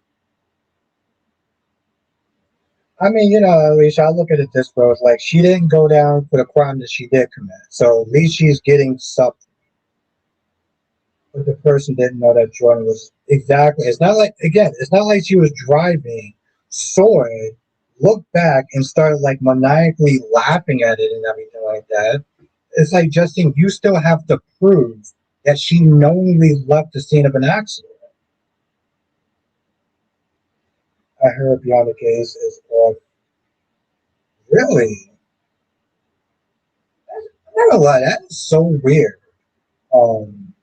I mean, Alicia, I look at it this way: it's like she didn't go down for the crime that she did commit, so at least she's getting something. But the person didn't know that Jordan was exactly. It's not like again. It's not like she was driving, saw it, looked back, and started like maniacally laughing at it and everything like that. It's like Justine, you still have to prove that she knowingly left the scene of an accident. I heard Bianca case is really. I'm not gonna lie, that is so weird. Um,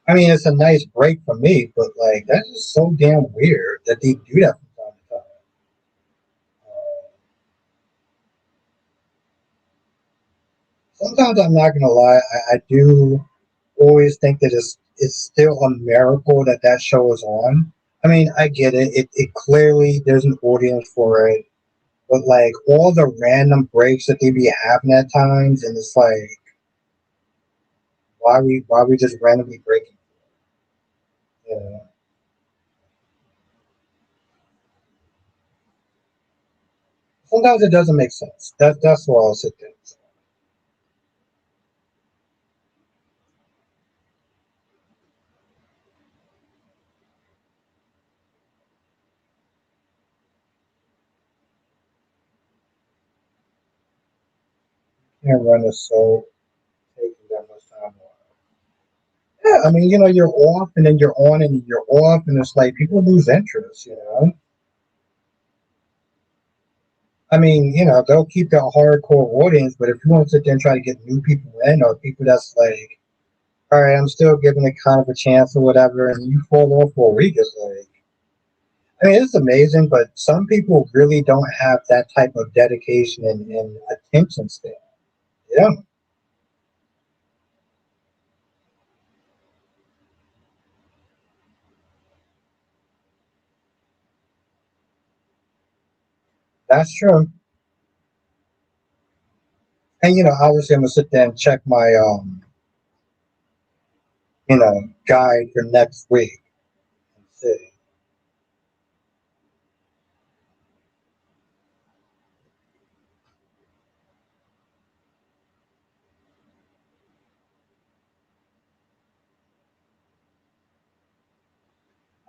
I mean, it's a nice break for me, but like that is so damn weird that they do that from time to time. Sometimes I'm not gonna lie, I do always think that it's still a miracle that that show is on. I mean, I get it. It clearly there's an audience for it, but like all the random breaks that they be having at times, and it's like why we just randomly breaking? You know? Sometimes it doesn't make sense. That's what I'll sit there. Can't run a show taking that much time. Yeah, I mean, you're off and then you're on and you're off, and it's like people lose interest. I mean, they'll keep that hardcore audience, but if you want to sit there and try to get new people in, or people that's like, all right, I'm still giving it kind of a chance or whatever, and you fall off for a week, it's like, I mean, it's amazing, but some people really don't have that type of dedication and attention span. Yeah, that's true. And obviously, I'm gonna sit there and check my guide for next week and see.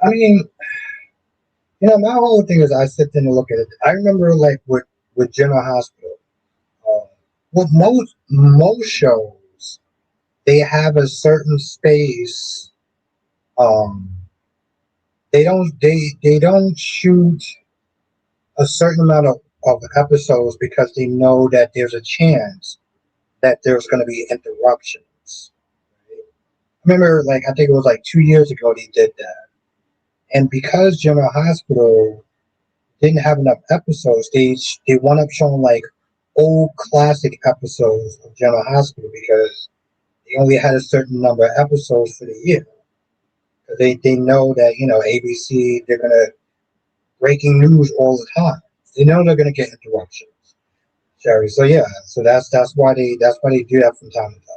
I mean, my whole thing is I sit there and look at it. I remember like with General Hospital, um, with most shows, they have a certain space. Um, they don't shoot a certain amount of episodes because they know that there's a chance that there's going to be interruptions. Right? I remember, like I think it was like 2 years ago they did that, and because General Hospital didn't have enough episodes, they wound up showing like old classic episodes of General Hospital because they only had a certain number of episodes for the year. They know that ABC they're gonna breaking news all the time. They know they're gonna get interruptions, Sherry. So yeah, so that's why they do that from time to time.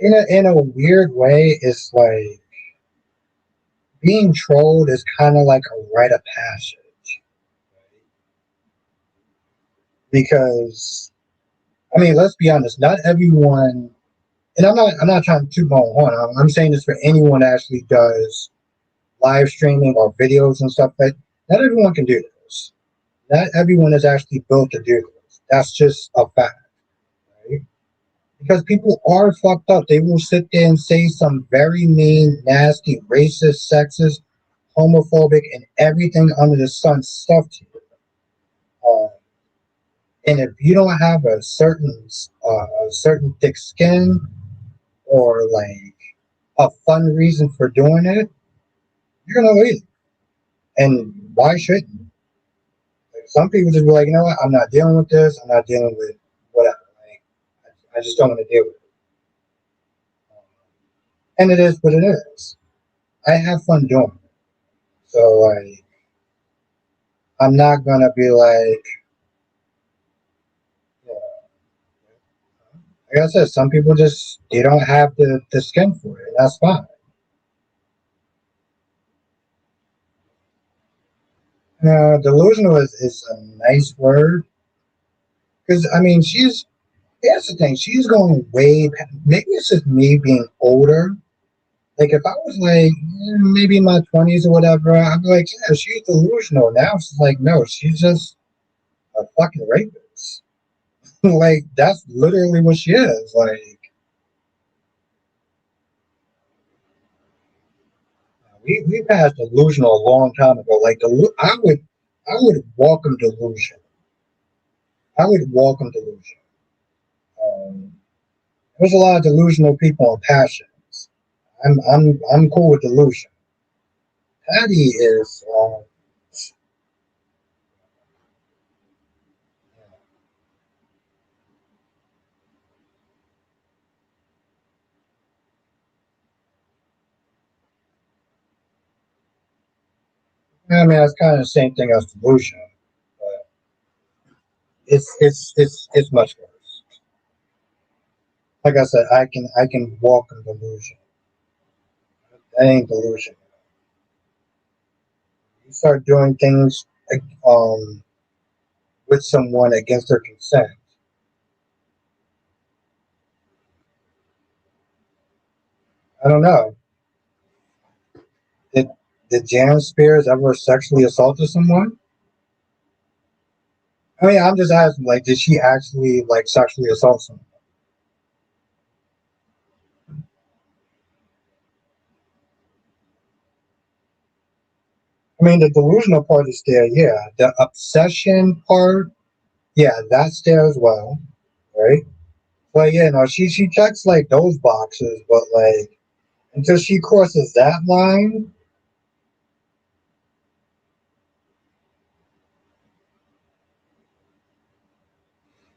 in a weird way, it's like being trolled is kind of like a rite of passage because I mean, let's be honest, not everyone, and I'm not trying to toot my own horn. I'm saying this for anyone that actually does live streaming or videos and stuff. But not everyone can do this. Not everyone is actually built to do this. That's just a fact, right? Because people are fucked up. They will sit there and say some very mean, nasty, racist, sexist, homophobic, and everything under the sun stuff to you. Uh, and if you don't have a certain thick skin or like a fun reason for doing it, you're gonna leave. And why shouldn't you? Like some people just be like, you know what, I'm not dealing with this. I'm not dealing with whatever. Like I just don't want to deal with it. And it is what it is. I have fun doing it. So like I'm not gonna be like, you know, like I said, some people just they don't have the skin for it. And that's fine. Delusional is a nice word because I mean she's here's the thing she's going way maybe it's just me being older. Like if I was like maybe in my 20s or whatever, I'd be like, yeah, she's delusional. Now she's like, no, she's just a fucking rapist. Like that's literally what she is. Like we passed delusional a long time ago. Like I would welcome delusion. I would welcome delusion. Um, there's a lot of delusional people and passions. I'm cool with delusion. Patty is I mean that's kind of the same thing as delusion, but it's much worse. Like I said, I can welcome delusion. That ain't delusion. You start doing things like, with someone against their consent. I don't know. Did did Jan Spears ever sexually assaulted someone? I mean, I'm just asking, like, did she actually like sexually assault someone? I mean, the delusional part is there, yeah. The obsession part, yeah, that's there as well, right? But yeah, no, she checks like those boxes, but like until she crosses that line,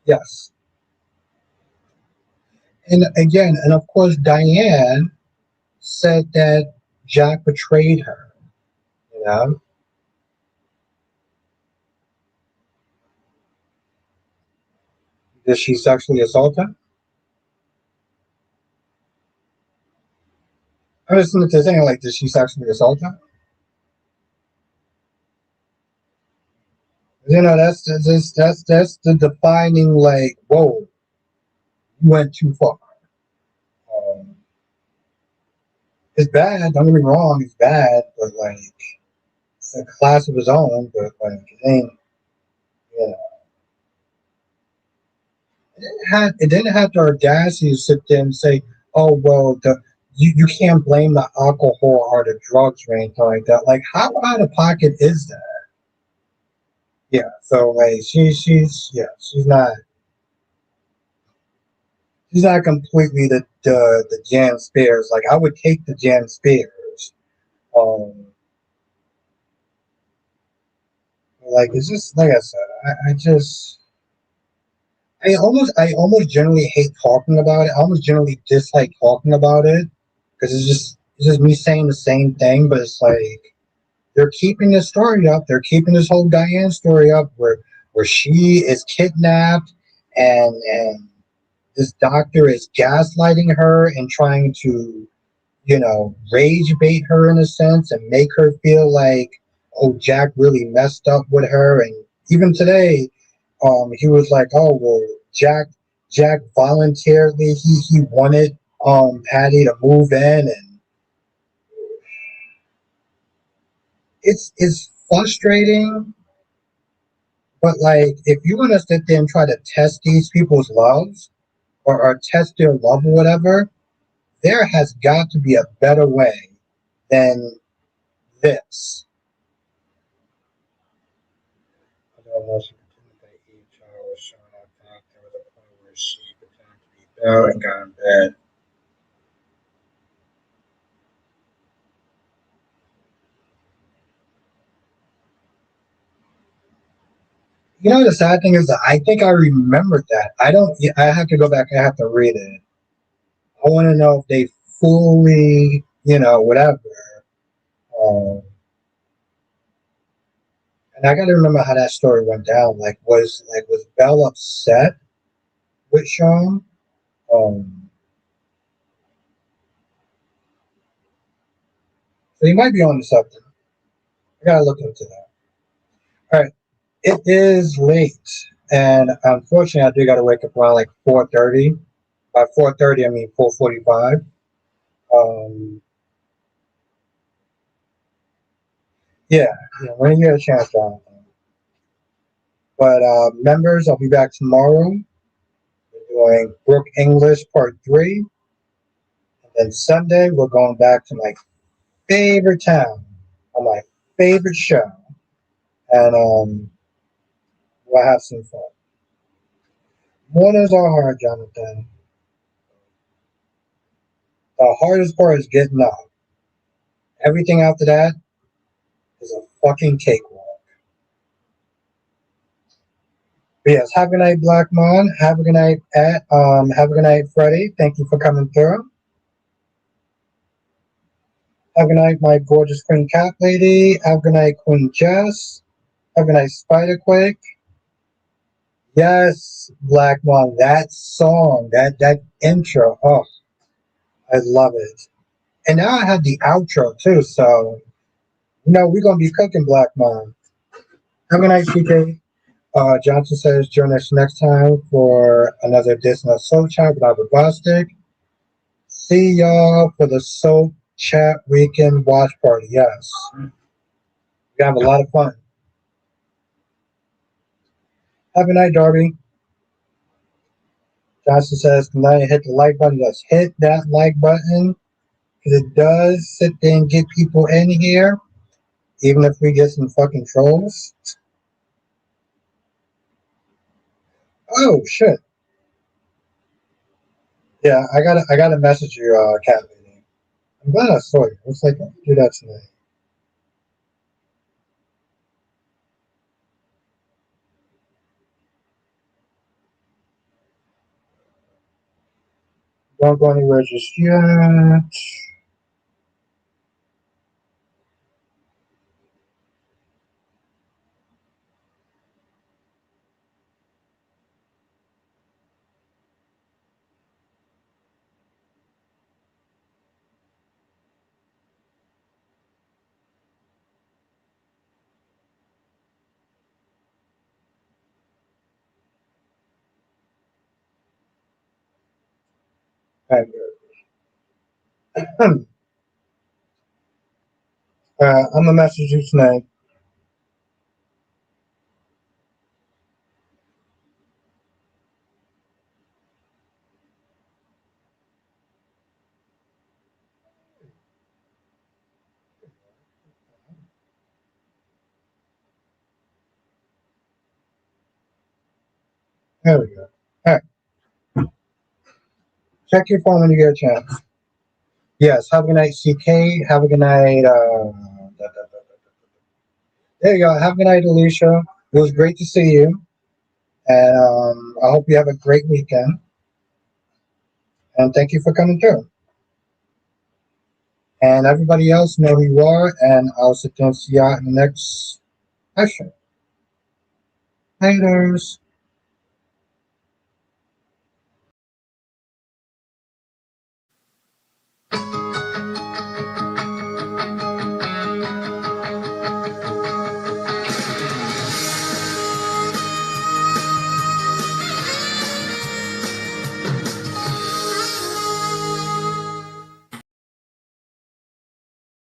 yes. And again, and of course, Diane said that Jack betrayed her. You know, did she sexually assault him? I was listening to saying like, did she sexually assault him? That's the defining like, whoa, you went too far. Um, it's bad. Don't get me wrong, it's bad, but like it's a class of his own. But like, it ain't. You know, it didn't have the audacity to sit there and say, oh well, you can't blame the alcohol or the drugs or anything like that. Like, how out of pocket is that? Yeah. So like, she's not completely the Jan Spears. Like I would take the Jan Spears. Um, like it's just like I said, I almost generally hate talking about it. I almost generally dislike talking about it because it's just me saying the same thing, but it's like they're keeping this story up. They're keeping this whole Diane story up where she is kidnapped and this doctor is gaslighting her and trying to, rage bait her in a sense and make her feel like, oh, Jack really messed up with her. And even today, he was like, oh, well, Jack voluntarily, he wanted, Patty to move in. And it's frustrating, but like, if you want to sit there and try to test these people's loves, or test their love or whatever, there has got to be a better way than this. I don't know. She pretended that each child was showing up. There was a point where she pretended to be Belle and got in bed. The sad thing is that I think I remembered that. I don't. I have to go back. I have to read it. I want to know if they fully, whatever. Um, and I got to remember how that story went down. Was Belle upset with Sean? Um, so he might be on to something. I gotta look into that. All right, it is late, and unfortunately, I do gotta wake up around like 4:30. By 4:30, I mean 4:45. Um, yeah, when you get a chance, Jonathan. But members, I'll be back tomorrow. We're doing Brook English Part 3, and then Sunday we're going back to my favorite town on my favorite show, and we'll have some fun. Mornings are hard, Jonathan. The hardest part is getting up. Everything after that is a fucking cakewalk. But yes, have a good night, Black Mon. Have a good night, have a good night, Freddie. Thank you for coming through. Have a good night, my gorgeous Queen Cat Lady. Have a good night, Queen Jess. Have a good night, Spider Quake. Yes, Black Mon. That song, that intro. Oh, I love it. And now I have the outro too. So we're gonna be cooking, Black Mon. Have a good night, CK. Johnson says, join us next time for another edition of Soul Chat with Albert Bostic. See y'all for the Soul Chat Weekend Watch Party. Yes. We have a lot of fun. Have a night, Darby. Johnson says, good night. Hit the like button. Just hit that like button because it does sit there and get people in here, even if we get some fucking trolls. Oh, shit. Yeah, I gotta message you, Cat Lady. I'm glad I saw you. Looks like I can do that tonight. Don't go anywhere just yet. I'm gonna message you tonight. There we go. All right. Check your phone when you get a chance. Yes. Have a good night, CK. Have a good night. There you go. Have a good night, Alicia. It was great to see you, and I hope you have a great weekend. And thank you for coming through. And everybody else know who you are, and I'll sit down and see you out in the next session. Laters.